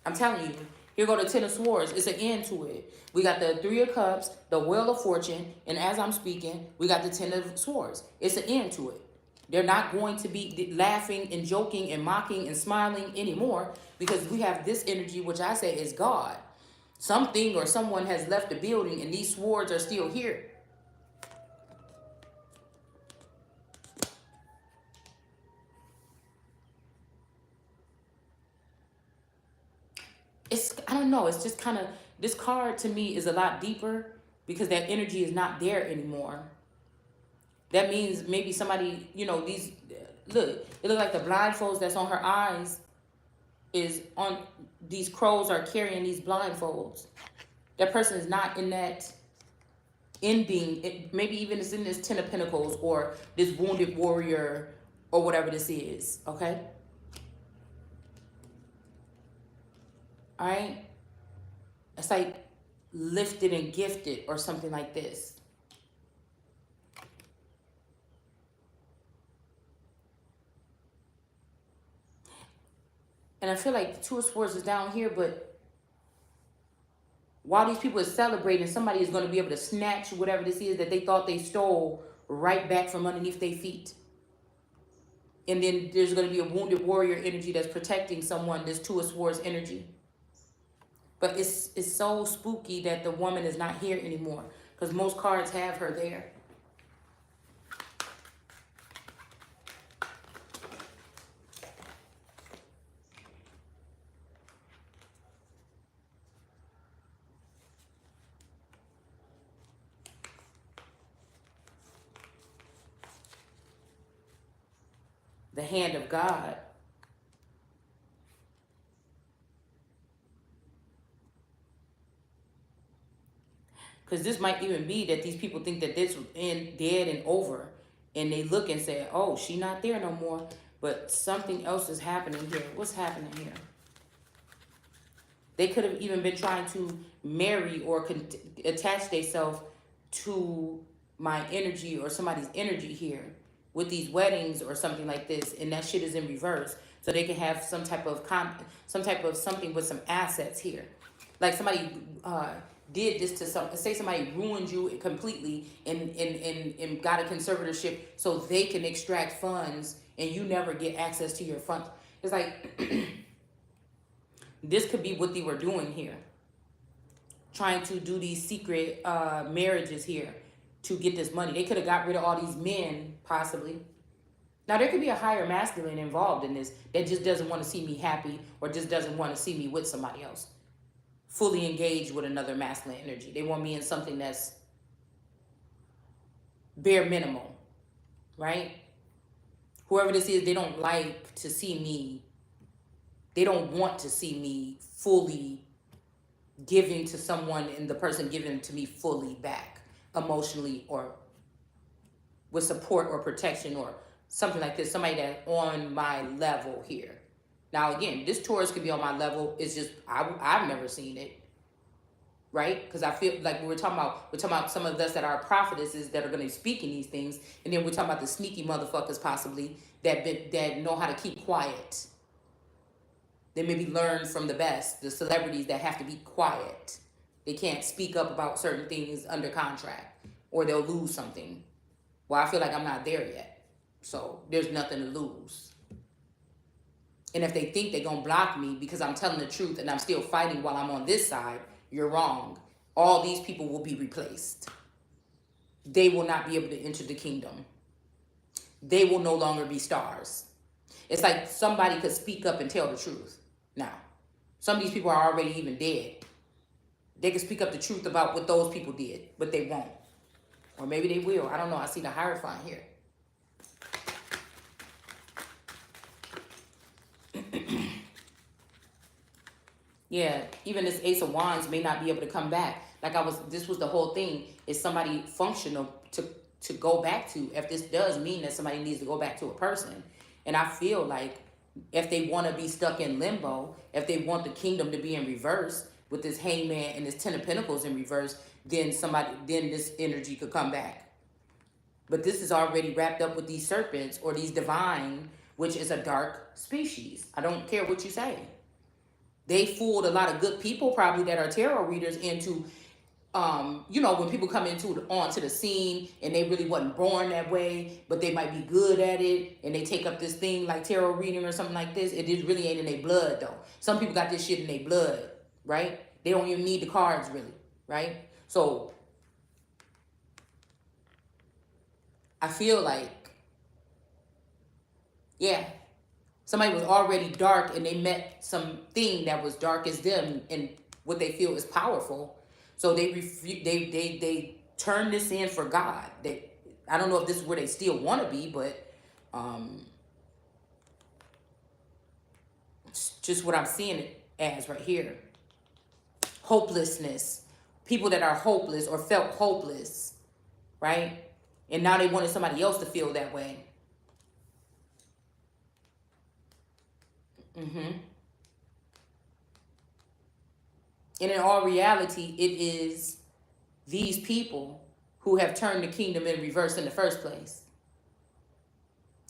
I'm telling you. Here go the Ten of Swords. It's an end to it. We got the Three of Cups, the Wheel of Fortune, and as I'm speaking, we got the Ten of Swords. It's an end to it. They're not going to be laughing and joking and mocking and smiling anymore because we have this energy, which I say is God. Something or someone has left the building and these swords are still here. I don't know, it's just kind of, this card to me is a lot deeper because that energy is not there anymore. That means maybe somebody, these, look, it looks like the blindfolds that's on her eyes is on, these crows are carrying these blindfolds. That person is not in that ending, maybe even it's in this Ten of Pentacles or this wounded warrior or whatever this is, okay? All right? It's like lifted and gifted or something like this. And I feel like the Two of Swords is down here, but while these people are celebrating, somebody is going to be able to snatch whatever this is that they thought they stole right back from underneath their feet. And then there's going to be a wounded warrior energy that's protecting someone, this Two of Swords energy. But it's so spooky that the woman is not here anymore because most cards have her there. The hand of God. Because this might even be that these people think that this was dead and over. And they look and say, oh, she's not there no more. But something else is happening here. What's happening here? They could have even been trying to marry or attach themselves to my energy or somebody's energy here with these weddings or something like this, and that shit is in reverse, so they can have some type of something with some assets here, like somebody did this to say somebody ruined you completely and got a conservatorship so they can extract funds and you never get access to your funds. It's like this could be what they were doing here, trying to do these secret marriages here to get this money. They could have got rid of all these men, possibly. Now, there could be a higher masculine involved in this that just doesn't want to see me happy or just doesn't want to see me with somebody else. Fully engaged with another masculine energy. They want me in something that's bare minimal, right? Whoever this is, they don't like to see me. They don't want to see me fully giving to someone and the person giving to me fully back. Emotionally or with support or protection or something like this. Somebody that's on my level here. Now again, this Taurus could be on my level. It's just I've never seen it, right? Because I feel like we're talking about some of us that are prophetesses that are going to be speaking these things, and then we're talking about the sneaky motherfuckers possibly that know how to keep quiet. They maybe learn from the best, the celebrities that have to be quiet. They can't speak up about certain things under contract or they'll lose something. Well, I feel like I'm not there yet. So there's nothing to lose. And if they think they're going to block me because I'm telling the truth and I'm still fighting while I'm on this side, you're wrong. All these people will be replaced. They will not be able to enter the kingdom. They will no longer be stars. It's like somebody could speak up and tell the truth. Now, some of these people are already even dead. They can speak up the truth about what those people did, but they won't. Or maybe they will. I don't know. I see the Hierophant here. Yeah, even this Ace of Wands may not be able to come back. This was the whole thing. Is somebody functional to go back to? If this does mean that somebody needs to go back to a person. And I feel like if they want to be stuck in limbo, if they want the kingdom to be in reverse, with this hangman and this 10 of pentacles in reverse, then this energy could come back. But this is already wrapped up with these serpents or these divine, which is a dark species. I don't care what you say. They fooled a lot of good people probably that are tarot readers into, when people come onto the scene and they really wasn't born that way, but they might be good at it, and they take up this thing like tarot reading or something like this. It really ain't in their blood though. Some people got this shit in their blood, right? They don't even need the cards really, right? So I feel like, yeah, somebody was already dark and they met something that was dark as them and what they feel is powerful. So they turn this in for God. I don't know if this is where they still want to be, but it's just what I'm seeing it as right here. Hopelessness. People that are hopeless or felt hopeless, right? And now they wanted somebody else to feel that way. And in all reality, it is these people who have turned the kingdom in reverse in the first place.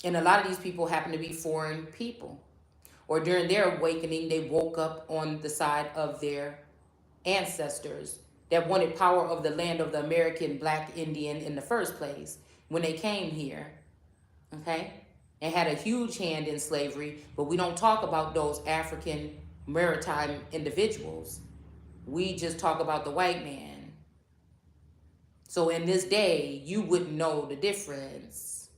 And a lot of these people happen to be foreign people. Or during their awakening, they woke up on the side of their ancestors that wanted power of the land of the American Black Indian in the first place when they came here, okay? And had a huge hand in slavery, but we don't talk about those African maritime individuals. We just talk about the white man. So in this day, you wouldn't know the difference.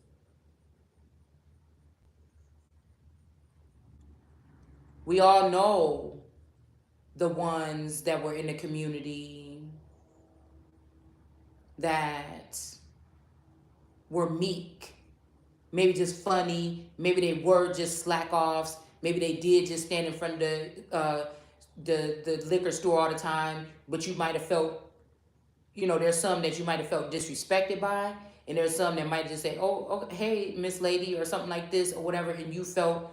We all know the ones that were in the community that were meek, maybe just funny, maybe they were just slack offs, maybe they did just stand in front of the liquor store all the time, but you might have felt, there's some that you might have felt disrespected by, and there's some that might just say, oh, hey, Miss Lady, or something like this, or whatever, and you felt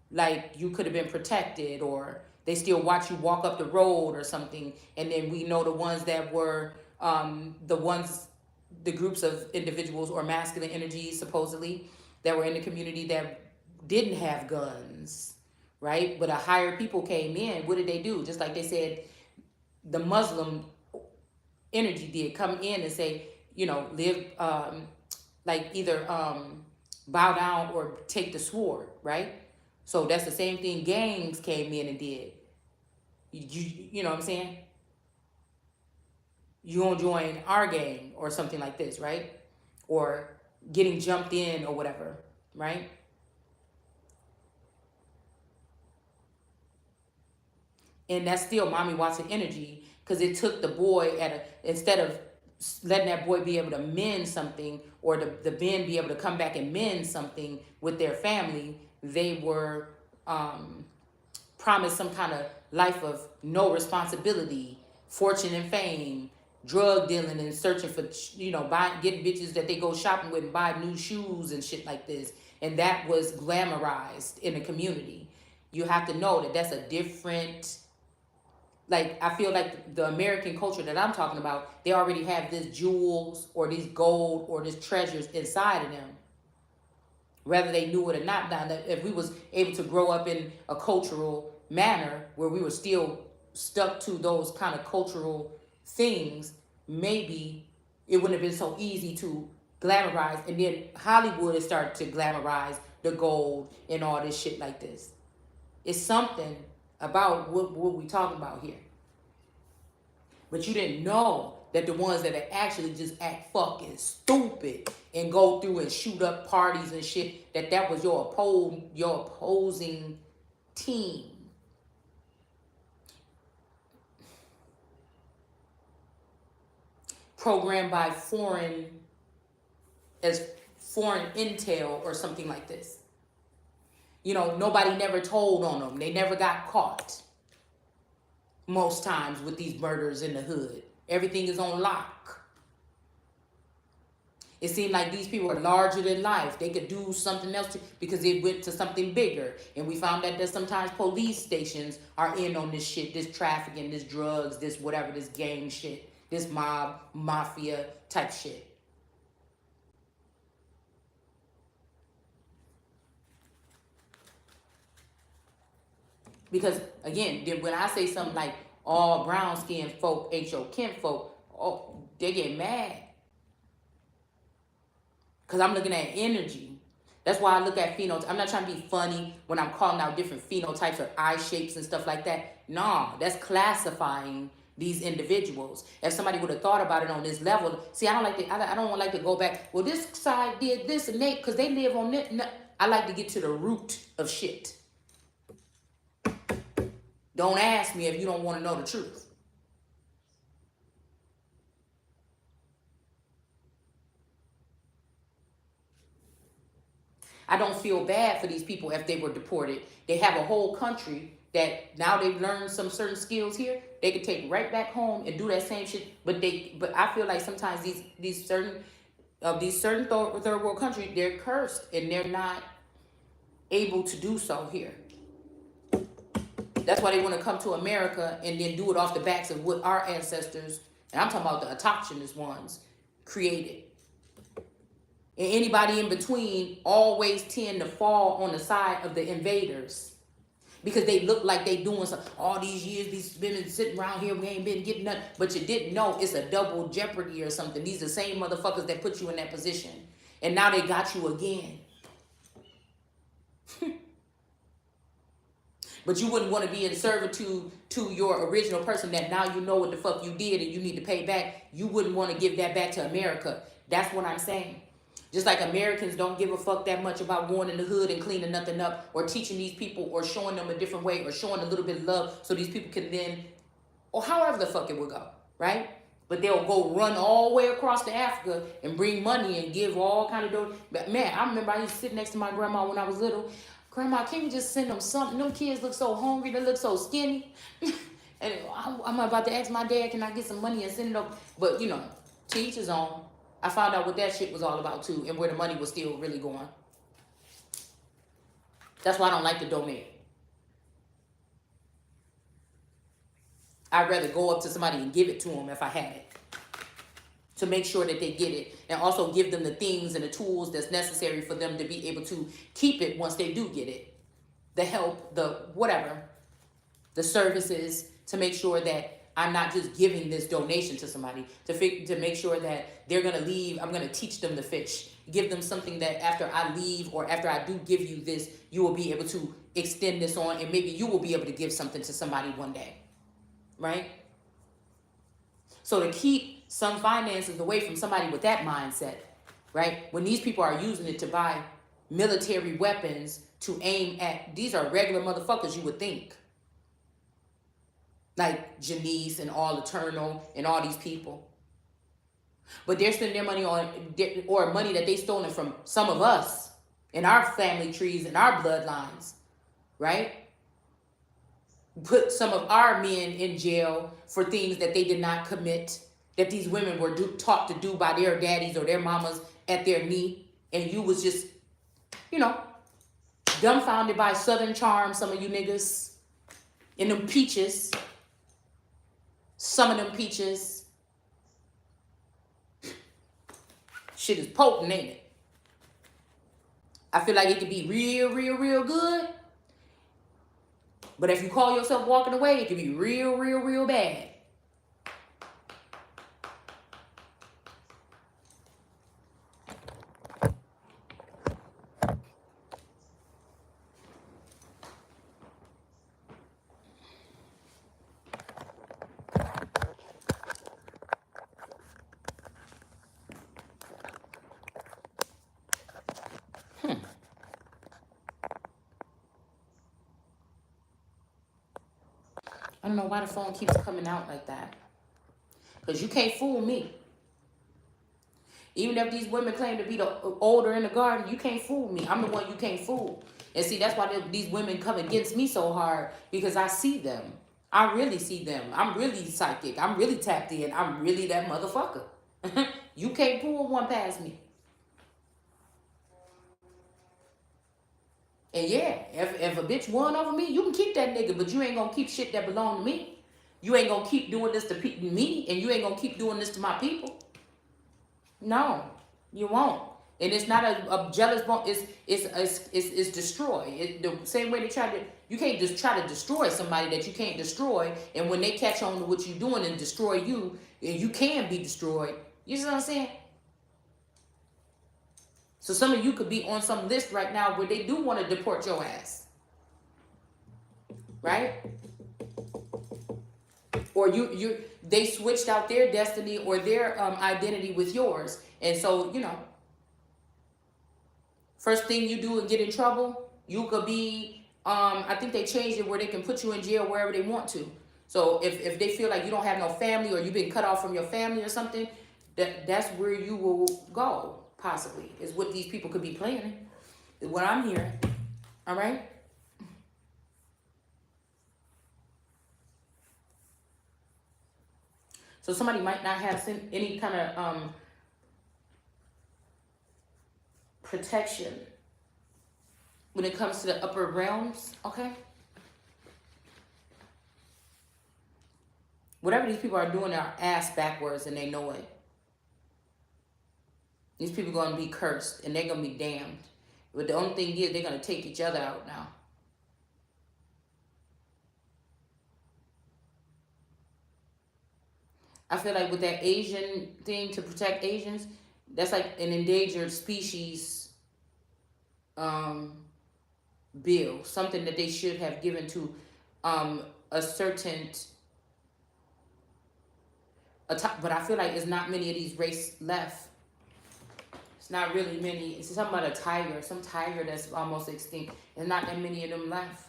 like you could have been protected, or they still watch you walk up the road or something. And then we know the ones that were the groups of individuals or masculine energies supposedly that were in the community that didn't have guns, right? But a higher people came in. What did they do? Just like they said, the Muslim energy did come in and say, live, like either bow down or take the sword, right? So that's the same thing gangs came in and did. You know what I'm saying? You gonna join our gang or something like this, right? Or getting jumped in or whatever, right? And that's still Mommy Watson energy, because it took the boy instead of letting that boy be able to mend something, or the men be able to come back and mend something with their family, they were promised some kind of life of no responsibility, fortune and fame, drug dealing and searching for, getting bitches that they go shopping with and buy new shoes and shit like this. And that was glamorized in the community. You have to know that that's a different, like, I feel like the American culture that I'm talking about, they already have these jewels or these gold or these treasures inside of them, whether they knew it or not. Now, if we was able to grow up in a cultural manner where we were still stuck to those kind of cultural things, maybe it wouldn't have been so easy to glamorize. And then Hollywood has started to glamorize the gold and all this shit like this. It's something about what we talking about here. But you didn't know that the ones that actually just act fucking stupid and go through and shoot up parties and shit, that was your opposing team. Programmed by foreign intel or something like this. Nobody never told on them. They never got caught. Most times with these murders in the hood, everything is on lock. It seemed like these people are larger than life. They could do something else because they went to something bigger. And we found out that sometimes police stations are in on this shit, this trafficking, this drugs, this whatever, this gang shit, this mafia type shit. Because again, when I say something like all brown skinned folk ain't your kinfolk, oh, they get mad. Because I'm looking at energy. That's why I look at phenotypes. I'm not trying to be funny when I'm calling out different phenotypes or eye shapes and stuff like that. No, that's classifying these individuals. If somebody would have thought about it on this level, see, I don't like to go back. Well, this side did this and they, because they live on it. No, I like to get to the root of shit. Don't ask me if you don't want to know the truth. I don't feel bad for these people if they were deported. They have a whole country that now they've learned some certain skills here. They could take right back home and do that same shit. But I feel like sometimes these certain third world countries, they're cursed and they're not able to do so here. That's why they want to come to America and then do it off the backs of what our ancestors, and I'm talking about the autochthonous ones, created. And anybody in between always tend to fall on the side of the invaders because they look like they doing something. All these years, these women sitting around here, we ain't been getting nothing. But you didn't know it's a double jeopardy or something. These are the same motherfuckers that put you in that position. And now they got you again. But you wouldn't want to be in servitude to your original person that now you know what the fuck you did and you need to pay back. You wouldn't want to give that back to America. That's what I'm saying. Just like Americans don't give a fuck that much about going in the hood and cleaning nothing up or teaching these people or showing them a different way or showing a little bit of love so these people can then, or however the fuck it would go, right? But they'll go run all the way across to Africa and bring money and give all kind of donations. Man, I remember I used to sit next to my grandma when I was little. Grandma, can you just send them something? Them kids look so hungry. They look so skinny. And I'm about to ask my dad, can I get some money and send it up? But, you know, to each his own. I found out what that shit was all about, too, and where the money was still really going. That's why I don't like to donate. I'd rather go up to somebody and give it to them if I had it, to make sure that they get it, and also give them the things and the tools that's necessary for them to be able to keep it once they do get it. The help, the whatever, the services, to make sure that I'm not just giving this donation to somebody, to make sure that they're going to leave. I'm going to teach them to fish, give them something that after I leave or after I do give you this, you will be able to extend this on, and maybe you will be able to give something to somebody one day, right? So to keep some finances away from somebody with that mindset, right? When these people are using it to buy military weapons to aim at, these are regular motherfuckers, you would think. Like Janice and all Eternal and all these people. But they're spending their money on, or money that they stolen from some of us in our family trees and our bloodlines, right? Put some of our men in jail for things that they did not commit, that these women were taught to do by their daddies or their mamas at their knee. And you was just, you know, dumbfounded by Southern charm, some of you niggas. And them peaches. Some of them peaches. Shit is potent, ain't it? I feel like it could be real, real, real good. But if you call yourself walking away, it can be real, real, real bad. I don't know why the phone keeps coming out like that. Because you can't fool me. Even if these women claim to be the older in the garden, you can't fool me. I'm the one you can't fool. And see, that's why these women come against me so hard. Because I see them. I really see them. I'm really psychic. I'm really tapped in. I'm really that motherfucker. You can't pull one past me. And yeah, if a bitch won over me, you can keep that nigga, but you ain't gonna keep shit that belong to me. You ain't gonna keep doing this to me, and you ain't gonna keep doing this to my people. No, you won't. And it's not a jealous bone. It's destroy. The same way they try to. You can't just try to destroy somebody that you can't destroy. And when they catch on to what you're doing and destroy you, and you can be destroyed. You see what I'm saying? So some of you could be on some list right now where they do want to deport your ass, right? Or they switched out their destiny or their identity with yours, and so first thing you do and get in trouble, you could be, I think they changed it where they can put you in jail wherever they want to. So if they feel like you don't have no family or you've been cut off from your family or something, that's where you will go, possibly, is what these people could be planning, is what I'm hearing. All right? So somebody might not have any kind of protection when it comes to the upper realms, okay? Whatever these people are doing are ass backwards and they know it. These people are going to be cursed and they're going to be damned. But the only thing is they're going to take each other out now. I feel like with that Asian thing to protect Asians, that's like an endangered species bill. Something that they should have given to a certain but I feel like there's not many of these race left. It's not really many. It's something about a tiger, some tiger that's almost extinct. There's not that many of them left.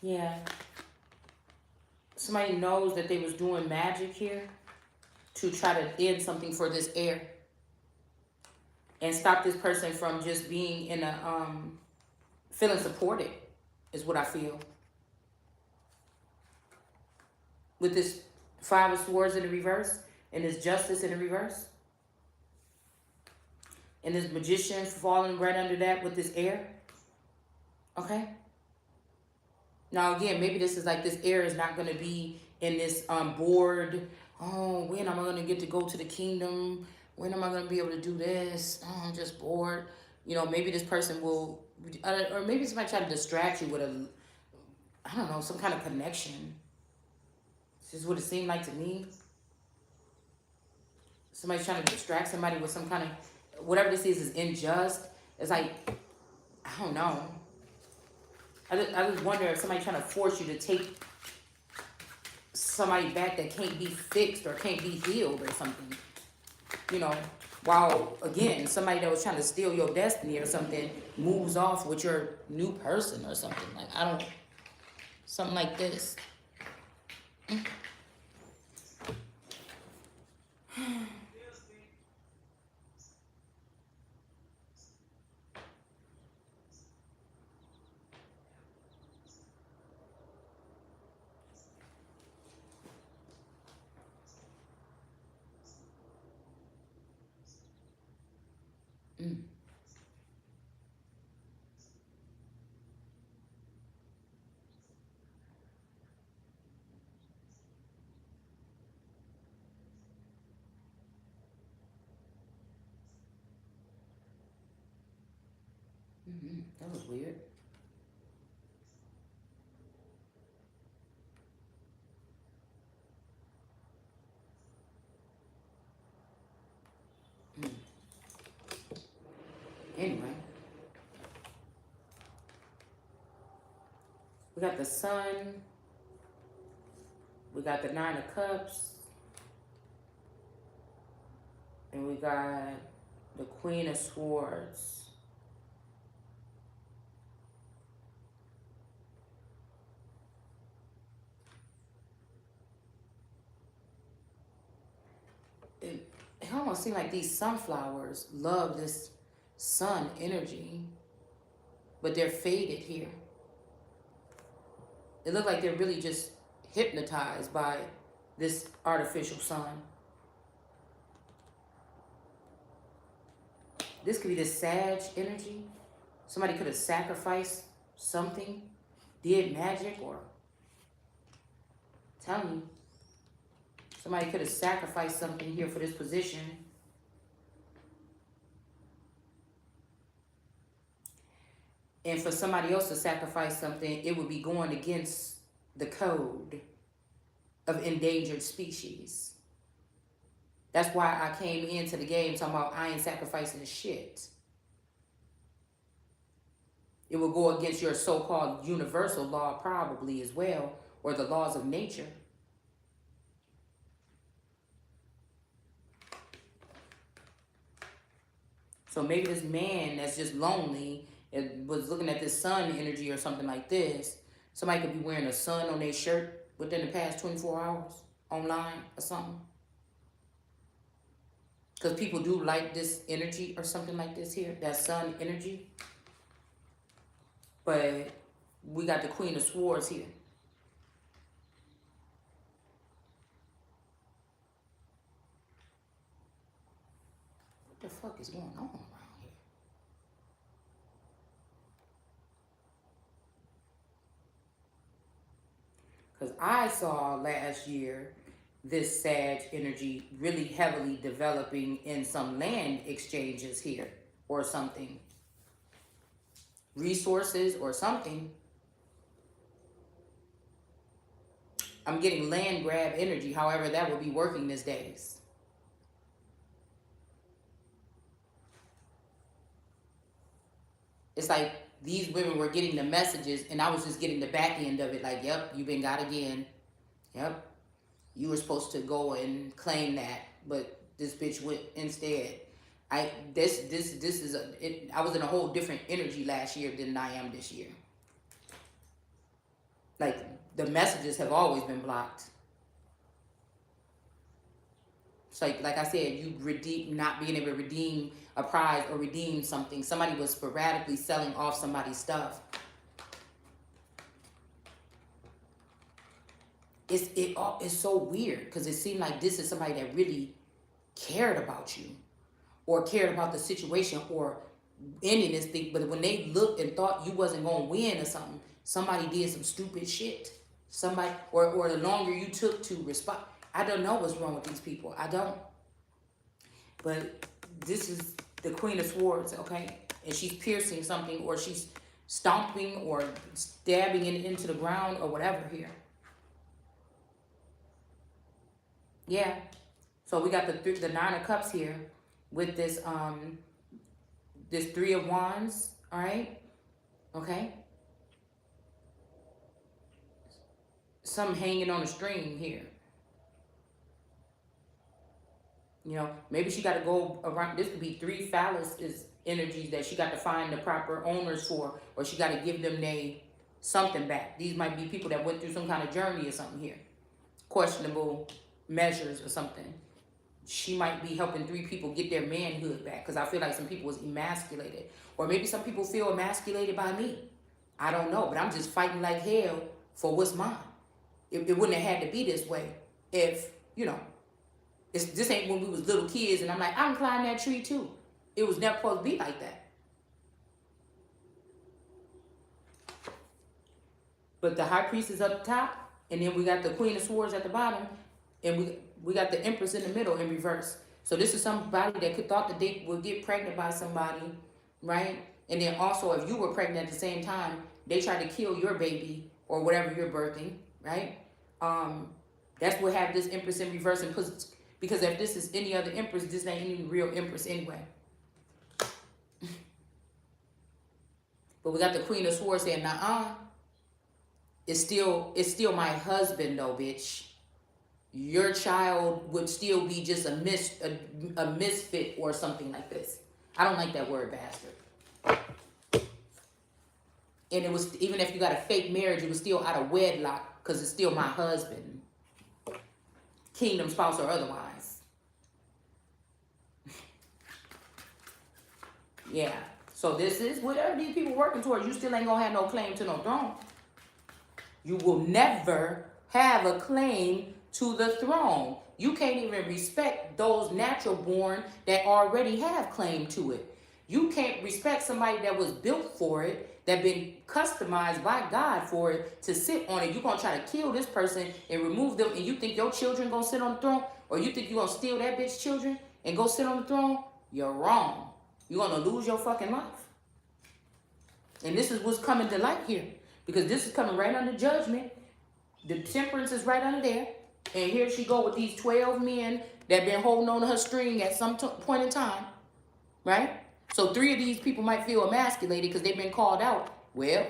Yeah. Somebody knows that they was doing magic here to try to end something for this air and stop this person from just being in a feeling supported, is what I feel. With this Five of Swords in the reverse and this Justice in the reverse and this Magician falling right under that with this air. Okay. Now again, maybe this is like this air is not going to be in this board. Oh, when am I going to get to go to the kingdom? When am I going to be able to do this? Oh, I'm just bored. Maybe this person will, or maybe somebody try to distract you with I don't know, some kind of connection. This is what it seemed like to me. Somebody's trying to distract somebody with some kind of, whatever this is unjust. It's like, I don't know. I just wonder if somebody's trying to force you to take somebody back that can't be fixed or can't be healed or something. While, again, somebody that was trying to steal your destiny or something moves off with your new person or something. Like, something like this. That was weird. Anyway. We got the Sun. We got the Nine of Cups. And we got the Queen of Swords. It almost seems like these sunflowers love this sun energy, but they're faded here. It looked like they're really just hypnotized by this artificial sun. This could be the Sag energy. Somebody could have sacrificed something, did magic, or telling you, somebody could have sacrificed something here for this position. And for somebody else to sacrifice something, it would be going against the code of endangered species. That's why I came into the game talking about I ain't sacrificing shit. It will go against your so-called universal law probably as well, or the laws of nature. So maybe this man that's just lonely and was looking at this sun energy or something like this. Somebody could be wearing a sun on their shirt within the past 24 hours online or something. Because people do like this energy or something like this here, that sun energy. But we got the Queen of Swords here. What the fuck is going on around here? Because I saw last year this Sag energy really heavily developing in some land exchanges here or something. Resources or something. I'm getting land grab energy, however that will be working these days. It's like these women were getting the messages and I was just getting the back end of it. Like, yep, you been got again. Yep. You were supposed to go and claim that, but this bitch went instead. I was in a whole different energy last year than I am this year. Like, the messages have always been blocked. It's like I said, you not being able to redeem a prize or redeem something. Somebody was sporadically selling off somebody's stuff. It's so weird because it seemed like this is somebody that really cared about you or cared about the situation or ending this thing. But when they looked and thought you wasn't going to win or something, somebody did some stupid shit. Somebody, or the longer you took to respond. I don't know what's wrong with these people. I don't. But this is the Queen of Swords, okay? And she's piercing something or she's stomping or stabbing it into the ground or whatever here. Yeah. So we got the Nine of Cups here with this this Three of Wands, all right? Okay? Something hanging on a string here. You know, maybe she got to go around. This could be three phallus energies that she got to find the proper owners for, or she got to give them something back. These might be people that went through some kind of journey or something here. Questionable measures or something. She might be helping three people get their manhood back, because I feel like some people was emasculated. Or maybe some people feel emasculated by me. I don't know, but I'm just fighting like hell for what's mine. It wouldn't have had to be this way if, you know, this ain't when we was little kids and I'm like, I can climb that tree too. It was never supposed to be like that. But the High Priestess up top, and then we got the Queen of Swords at the bottom, and we got the Empress in the middle in reverse. So this is somebody that thought that they would get pregnant by somebody, right? And then also, if you were pregnant at the same time, they tried to kill your baby or whatever you're birthing, right? That's what have this Empress in reverse, and because if this is any other Empress, this ain't any real Empress anyway. But we got the Queen of Swords saying, nah, it's still my husband though, bitch. Your child would still be just a misfit or something like this. I don't like that word, bastard. And it was, even if you got a fake marriage, it was still out of wedlock because it's still my husband. Kingdom, spouse, or otherwise. Yeah. So this is whatever these people working towards. You still ain't gonna have no claim to no throne. You will never have a claim to the throne. You can't even respect those natural born that already have claim to it. You can't respect somebody that was built for it, that been customized by God for it to sit on it. You're gonna try to kill this person and remove them, and you think your children gonna sit on the throne, or you think you're gonna steal that bitch children and go sit on the throne? You're wrong. You're gonna lose your fucking life. And this is what's coming to light here, because this is coming right under judgment. The temperance is right under there. And here she go with these 12 men that been holding on to her string at some point in time, right? So 3 of these people might feel emasculated because they've been called out. Well,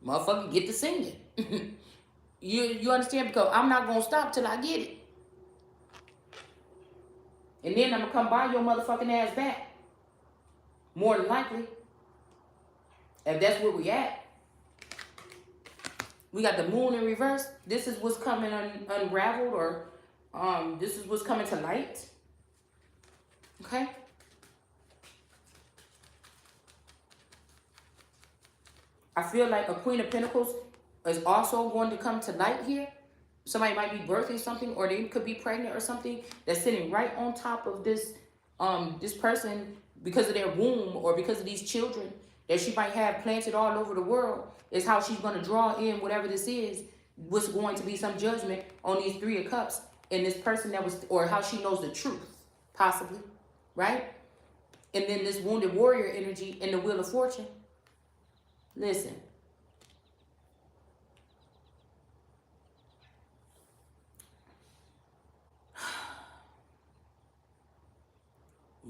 motherfucker, get to singing. you understand? Because I'm not going to stop till I get it. And then I'm going to come buy your motherfucking ass back. More than likely. If that's where we at. We got the moon in reverse. This is what's coming unraveled, or this is what's coming to light. Okay? I feel like a Queen of Pentacles is also going to come to light here. Somebody might be birthing something, or they could be pregnant or something that's sitting right on top of this this person because of their womb, or because of these children that she might have planted all over the world. Is how she's going to draw in whatever this is. What's going to be some judgment on these 3 of Cups and this person that was, or how she knows the truth, possibly, right? And then this wounded warrior energy in the Wheel of Fortune. Listen.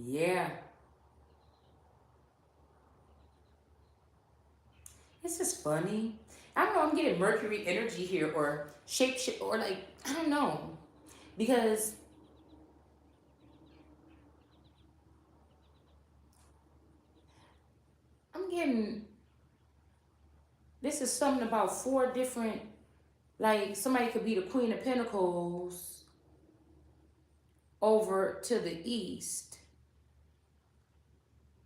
Yeah. This is funny. I don't know, I'm getting Mercury energy here, or shape, or like, I don't know. Because I'm getting, this is something about 4 different, like somebody could be the Queen of Pentacles over to the east.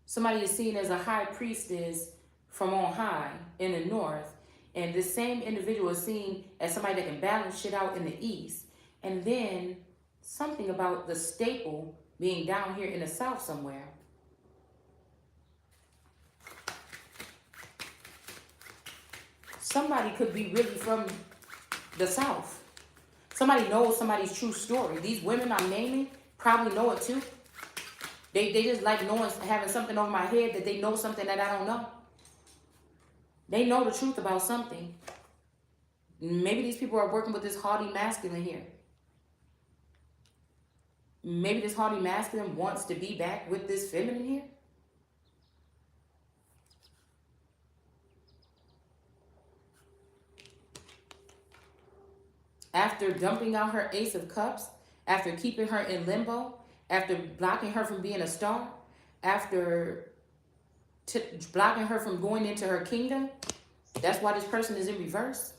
Somebody is seen as a high priestess from on high in the north. And the same individual is seen as somebody that can balance shit out in the east. And then something about the staple being down here in the south somewhere. Somebody could be really from the south. Somebody knows somebody's true story. These women I'm naming probably know it too. They just like knowing, having something over my head that they know something that I don't know. They know the truth about something. Maybe these people are working with this haughty masculine here. Maybe this haughty masculine wants to be back with this feminine here. After dumping out her Ace of Cups, after keeping her in limbo, after blocking her from being a star, after blocking her from going into her kingdom, that's why this person is in reverse.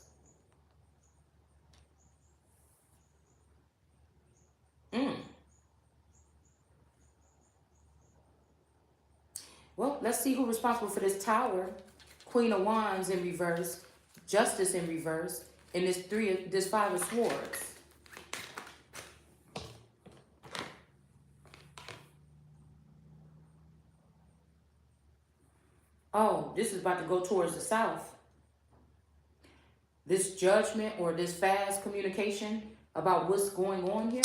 Well, let's see who's responsible for this Tower. Queen of Wands in reverse, Justice in reverse, and this 5 of Swords. Oh, this is about to go towards the south. This judgment or this fast communication about what's going on here.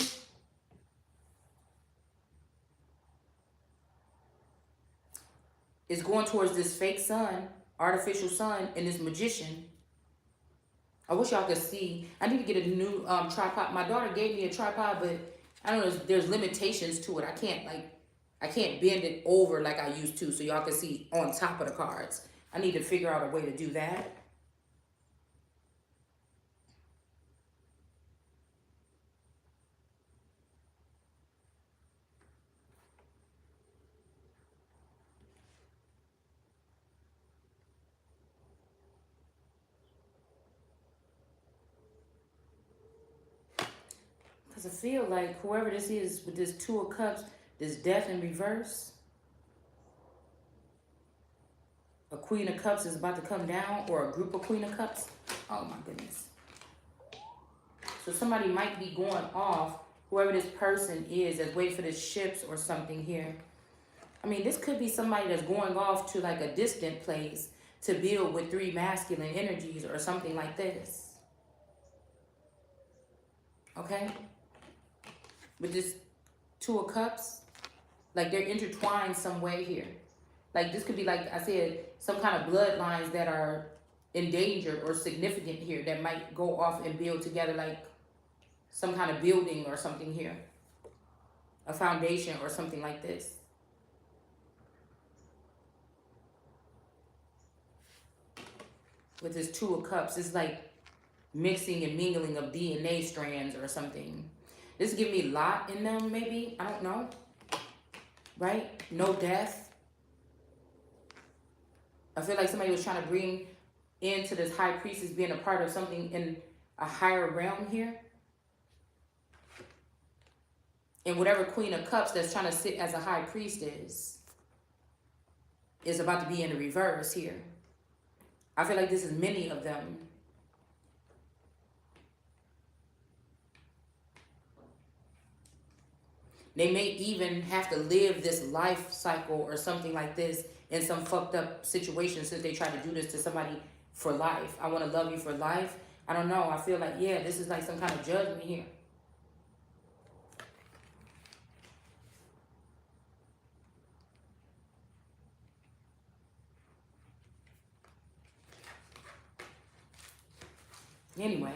Is going towards this fake sun, artificial sun, and this magician. I wish y'all could see. I need to get a new tripod. My daughter gave me a tripod, but I don't know, there's limitations to it. I can't bend it over like I used to so y'all can see on top of the cards. I need to figure out a way to do that. Because I feel like whoever this is with this 2 of Cups, this Death in reverse, a Queen of Cups is about to come down, or a group of Queen of Cups Oh my goodness. So somebody might be going off, whoever this person is that's waiting for the ships or something here. I mean, this could be somebody that's going off to like a distant place to build with 3 masculine energies or something like this. Okay? With this 2 of Cups, like they're intertwined some way here. Like this could be, like I said, some kind of bloodlines that are endangered or significant here that might go off and build together, like some kind of building or something here. A foundation or something like this. With this 2 of Cups, it's like mixing and mingling of DNA strands or something. This give me Lot in them, maybe. I don't know. Right? No death. I feel like somebody was trying to bring into this High Priestess being a part of something in a higher realm here. And whatever Queen of Cups that's trying to sit as a High Priestess is about to be in the reverse here. I feel like this is many of them. They may even have to live this life cycle or something like this in some fucked up situation since they try to do this to somebody for life. I want to love you for life. I don't know. I feel like, yeah, this is like some kind of judgment here. Anyway.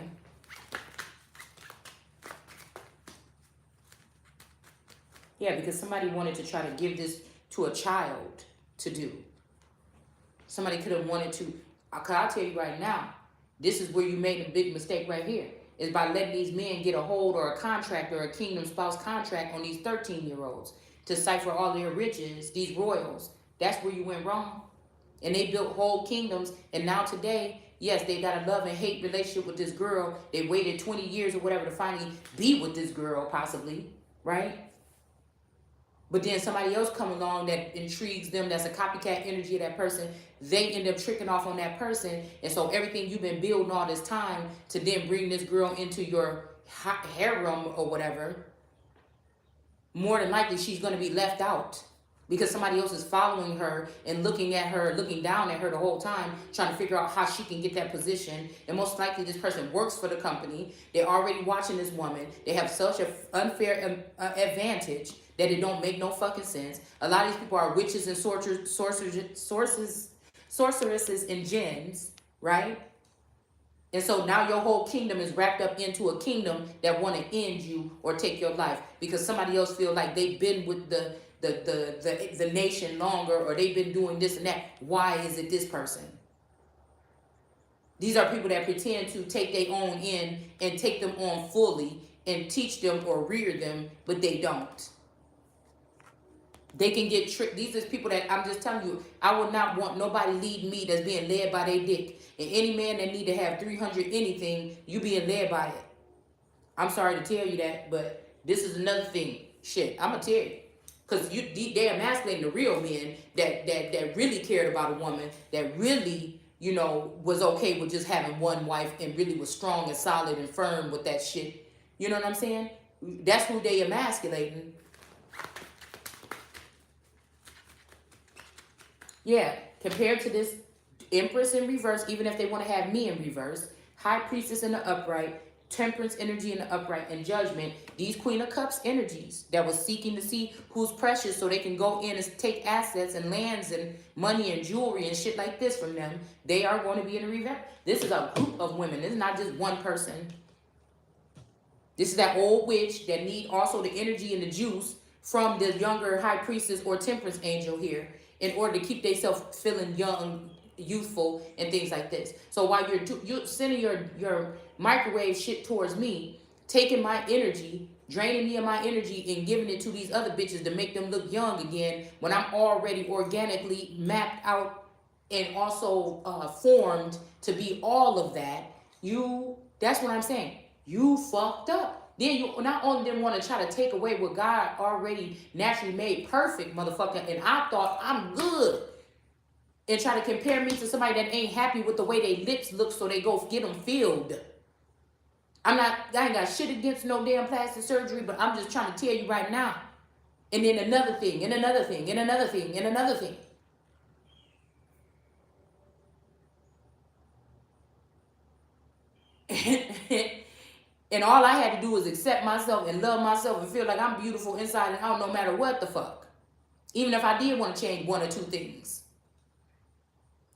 Yeah, because somebody wanted to try to give this to a child to do. Somebody could have wanted to. I'll tell you right now, this is where you made a big mistake right here. Is by letting these men get a hold or a contract or a kingdom spouse contract on these 13-year-olds to cipher all their riches, these royals. That's where you went wrong. And they built whole kingdoms. And now today, yes, they got a love and hate relationship with this girl. They waited 20 years or whatever to finally be with this girl, possibly, right? But then somebody else come along that intrigues them, that's a copycat energy of that person. They end up tricking off on that person. And so everything you've been building all this time to then bring this girl into your harem or whatever, more than likely she's going to be left out. Because somebody else is following her and looking at her, looking down at her the whole time, trying to figure out how she can get that position. And most likely this person works for the company. They're already watching this woman. They have such an unfair advantage that it don't make no fucking sense. A lot of these people are witches and sorceresses and jinns, right? And so now your whole kingdom is wrapped up into a kingdom that want to end you or take your life because somebody else feel like they've been with the nation longer, or they've been doing this and that. Why is it this person? These are people that pretend to take their own in and take them on fully and teach them or rear them, but they don't. They can get tricked. These are people that I'm just telling you, I would not want nobody leading me that's being led by their dick. And any man that need to have 300 anything, you being led by it. I'm sorry to tell you that, but this is another thing. Shit, I'm going to tell you. Because they're emasculating the real men that really cared about a woman, that really, you know, was okay with just having one wife and really was strong and solid and firm with that shit. You know what I'm saying? That's who they emasculating. Yeah, compared to this Empress in reverse, even if they want to have me in reverse, High Priestess in the upright, Temperance energy in the upright, and Judgment, these Queen of Cups energies that was seeking to see who's precious so they can go in and take assets and lands and money and jewelry and shit like this from them, they are going to be in a reverse. This is a group of women. This is not just one person. This is that old witch that need also the energy and the juice from the younger High Priestess or Temperance angel here in order to keep themselves feeling young, youthful, and things like this. So while you're sending your microwave shit towards me, taking my energy, draining me of my energy, and giving it to these other bitches to make them look young again, when I'm already organically mapped out and also formed to be all of that, that's what I'm saying. You fucked up. Then you not only didn't want to try to take away what God already naturally made perfect, motherfucker, and I thought I'm good. and try to compare me to somebody that ain't happy with the way they lips look, so they go get them filled. I ain't got shit against no damn plastic surgery, but I'm just trying to tell you right now. And then another thing, and another thing, and another thing, and another thing. And all I had to do was accept myself and love myself and feel like I'm beautiful inside and out no matter what the fuck. Even if I did want to change one or two things.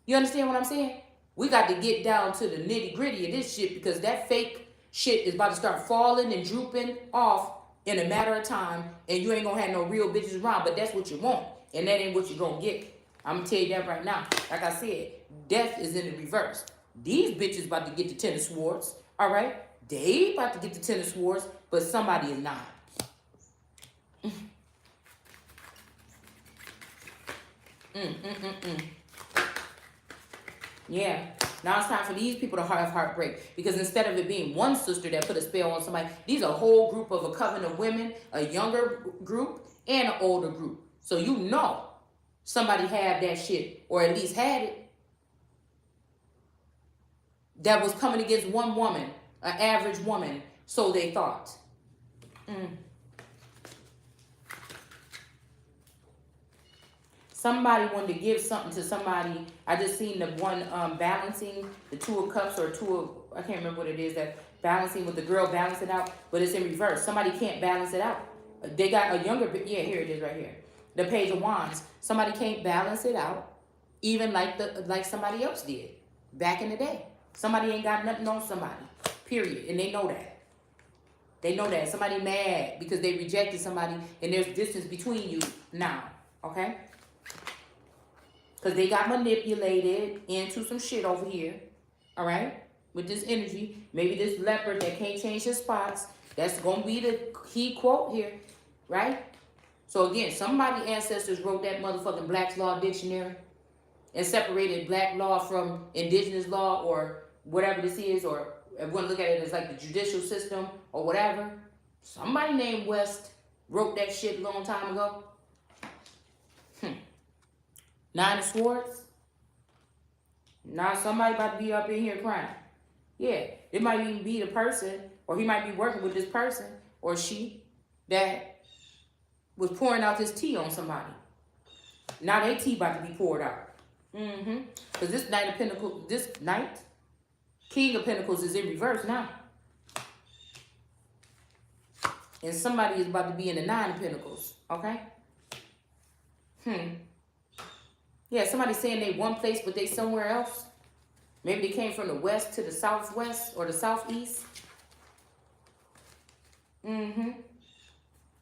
You understand what I'm saying? We got to get down to the nitty gritty of this shit, because that fake shit is about to start falling and drooping off in a matter of time, and you ain't gonna have no real bitches around, but that's what you want, and that ain't what you're gonna get. I'm gonna tell you that right now. Like I said, death is in the reverse. These bitches about to get the tennis swords, all right? They about to get the tennis swords, but somebody is not. Yeah. Now it's time for these people to have heartbreak, because instead of it being one sister that put a spell on somebody, these are a whole group of a coven of women, a younger group and an older group. So you know somebody had that shit, or at least had it, that was coming against one woman, an average woman, so they thought. Somebody wanted to give something to somebody. I just seen the one balancing the two of cups, or two of, I can't remember what it is, that balancing with the girl balance it out, but it's in reverse. Somebody can't balance it out. They got a younger, yeah, here it is right here. The Page of Wands. Somebody can't balance it out, even like somebody else did back in the day. Somebody ain't got nothing on somebody, period, and they know that. They know that. Somebody mad because they rejected somebody, and there's distance between you now, okay? Because they got manipulated into some shit over here, all right? With this energy. Maybe this leopard that can't change his spots. That's going to be the key quote here, right? So again, somebody ancestors wrote that motherfucking Black's Law Dictionary and separated black law from indigenous law, or whatever this is, or if we want to look at it as like the judicial system or whatever. Somebody named West wrote that shit a long time ago. Nine of Swords. Now somebody about to be up in here crying. Yeah, it might even be the person, or he might be working with this person, or she, that was pouring out this tea on somebody. Now they tea about to be poured out. Because this Knight of Pentacles, this Knight, King of Pentacles is in reverse now. And somebody is about to be in the Nine of Pentacles, okay? Yeah, somebody saying they one place, but they somewhere else. Maybe they came from the west to the southwest or the southeast. An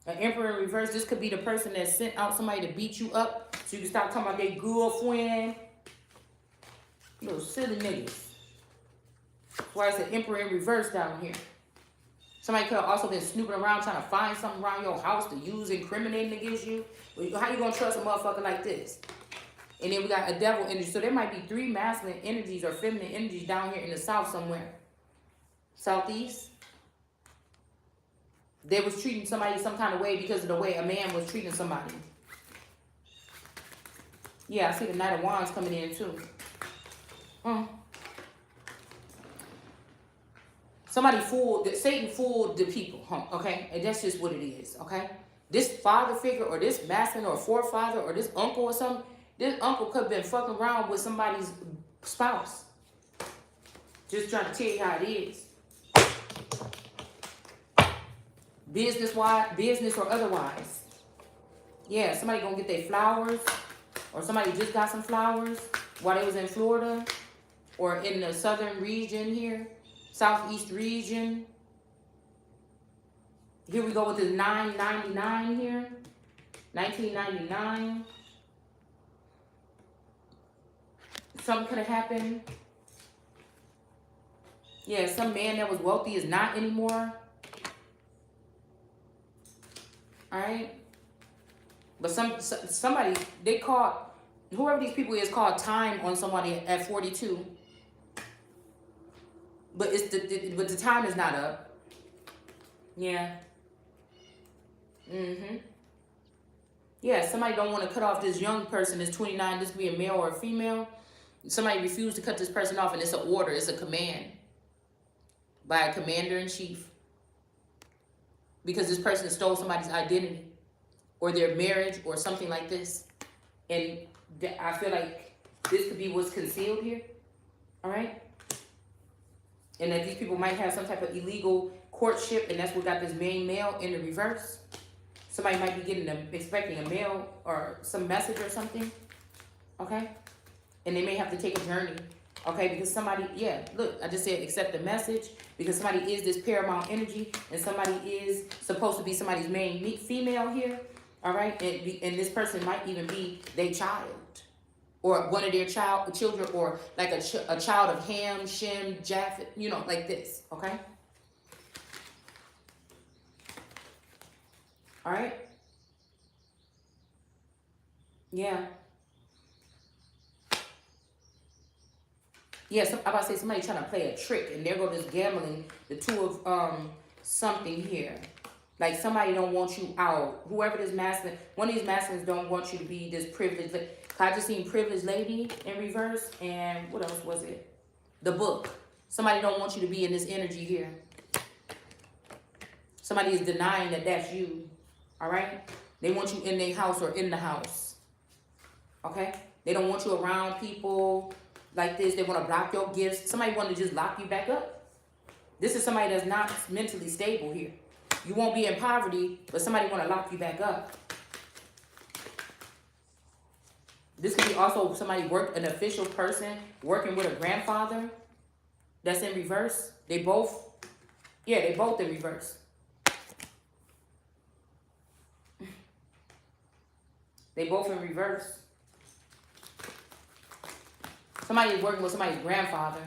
Emperor in reverse. This could be the person that sent out somebody to beat you up, so you can stop talking about their girlfriend. You little silly niggas. That's why it's an Emperor in reverse down here. Somebody could have also been snooping around trying to find something around your house to use incriminating against you. How you gonna trust a motherfucker like this? And then we got a devil energy. So there might be three masculine energies or feminine energies down here in the south somewhere. Southeast. They was treating somebody some kind of way because of the way a man was treating somebody. Yeah, I see the Knight of Wands coming in too. Somebody Satan fooled the people, okay? And that's just what it is, okay? This father figure, or this masculine or forefather, or this uncle or something, this uncle could have been fucking around with somebody's spouse. Just trying to tell you how it is. Business or otherwise. Yeah, somebody gonna get their flowers, or somebody just got some flowers while they was in Florida, or in the southern region here, southeast region. Here we go with this 999 here, 1999. Something could have happened. Yeah, some man that was wealthy is not anymore. All right. But somebody, they caught, whoever these people is, called time on somebody at 42. But but the time is not up. Yeah. Yeah, somebody don't want to cut off this young person that's 29, this could be a male or a female. Somebody refused to cut this person off, and it's an order, it's a command by a commander-in-chief, because this person stole somebody's identity or their marriage or something like this. And I feel like this could be what's concealed here, all right? And that these people might have some type of illegal courtship, and that's what got this main male in the reverse. Somebody might be getting them, expecting a mail or some message or something, okay? And they may have to take a journey, okay? Because somebody, yeah, look, I just said accept the message, because somebody is this paramount energy, and somebody is supposed to be somebody's main female here, all right? And this person might even be their child, or one of their children, or like a child of Ham, Shem, Japheth, you know, like this, okay? All right? Yeah. Yeah, I'm about to say somebody trying to play a trick, and there go this gambling, the two of something here. Like somebody don't want you out. Whoever this masculine, one of these masculines don't want you to be this privileged. I just seen privileged lady in reverse, and what else was it? The book. Somebody don't want you to be in this energy here. Somebody is denying that that's you. All right? They want you in their house or in the house. Okay? They don't want you around people like this. They want to block your gifts. Somebody want to just lock you back up. This is somebody that's not mentally stable here. You won't be in poverty, but somebody want to lock you back up. This could be also somebody an official person working with a grandfather that's in reverse. They both in reverse. They both in reverse. Somebody is working with somebody's grandfather.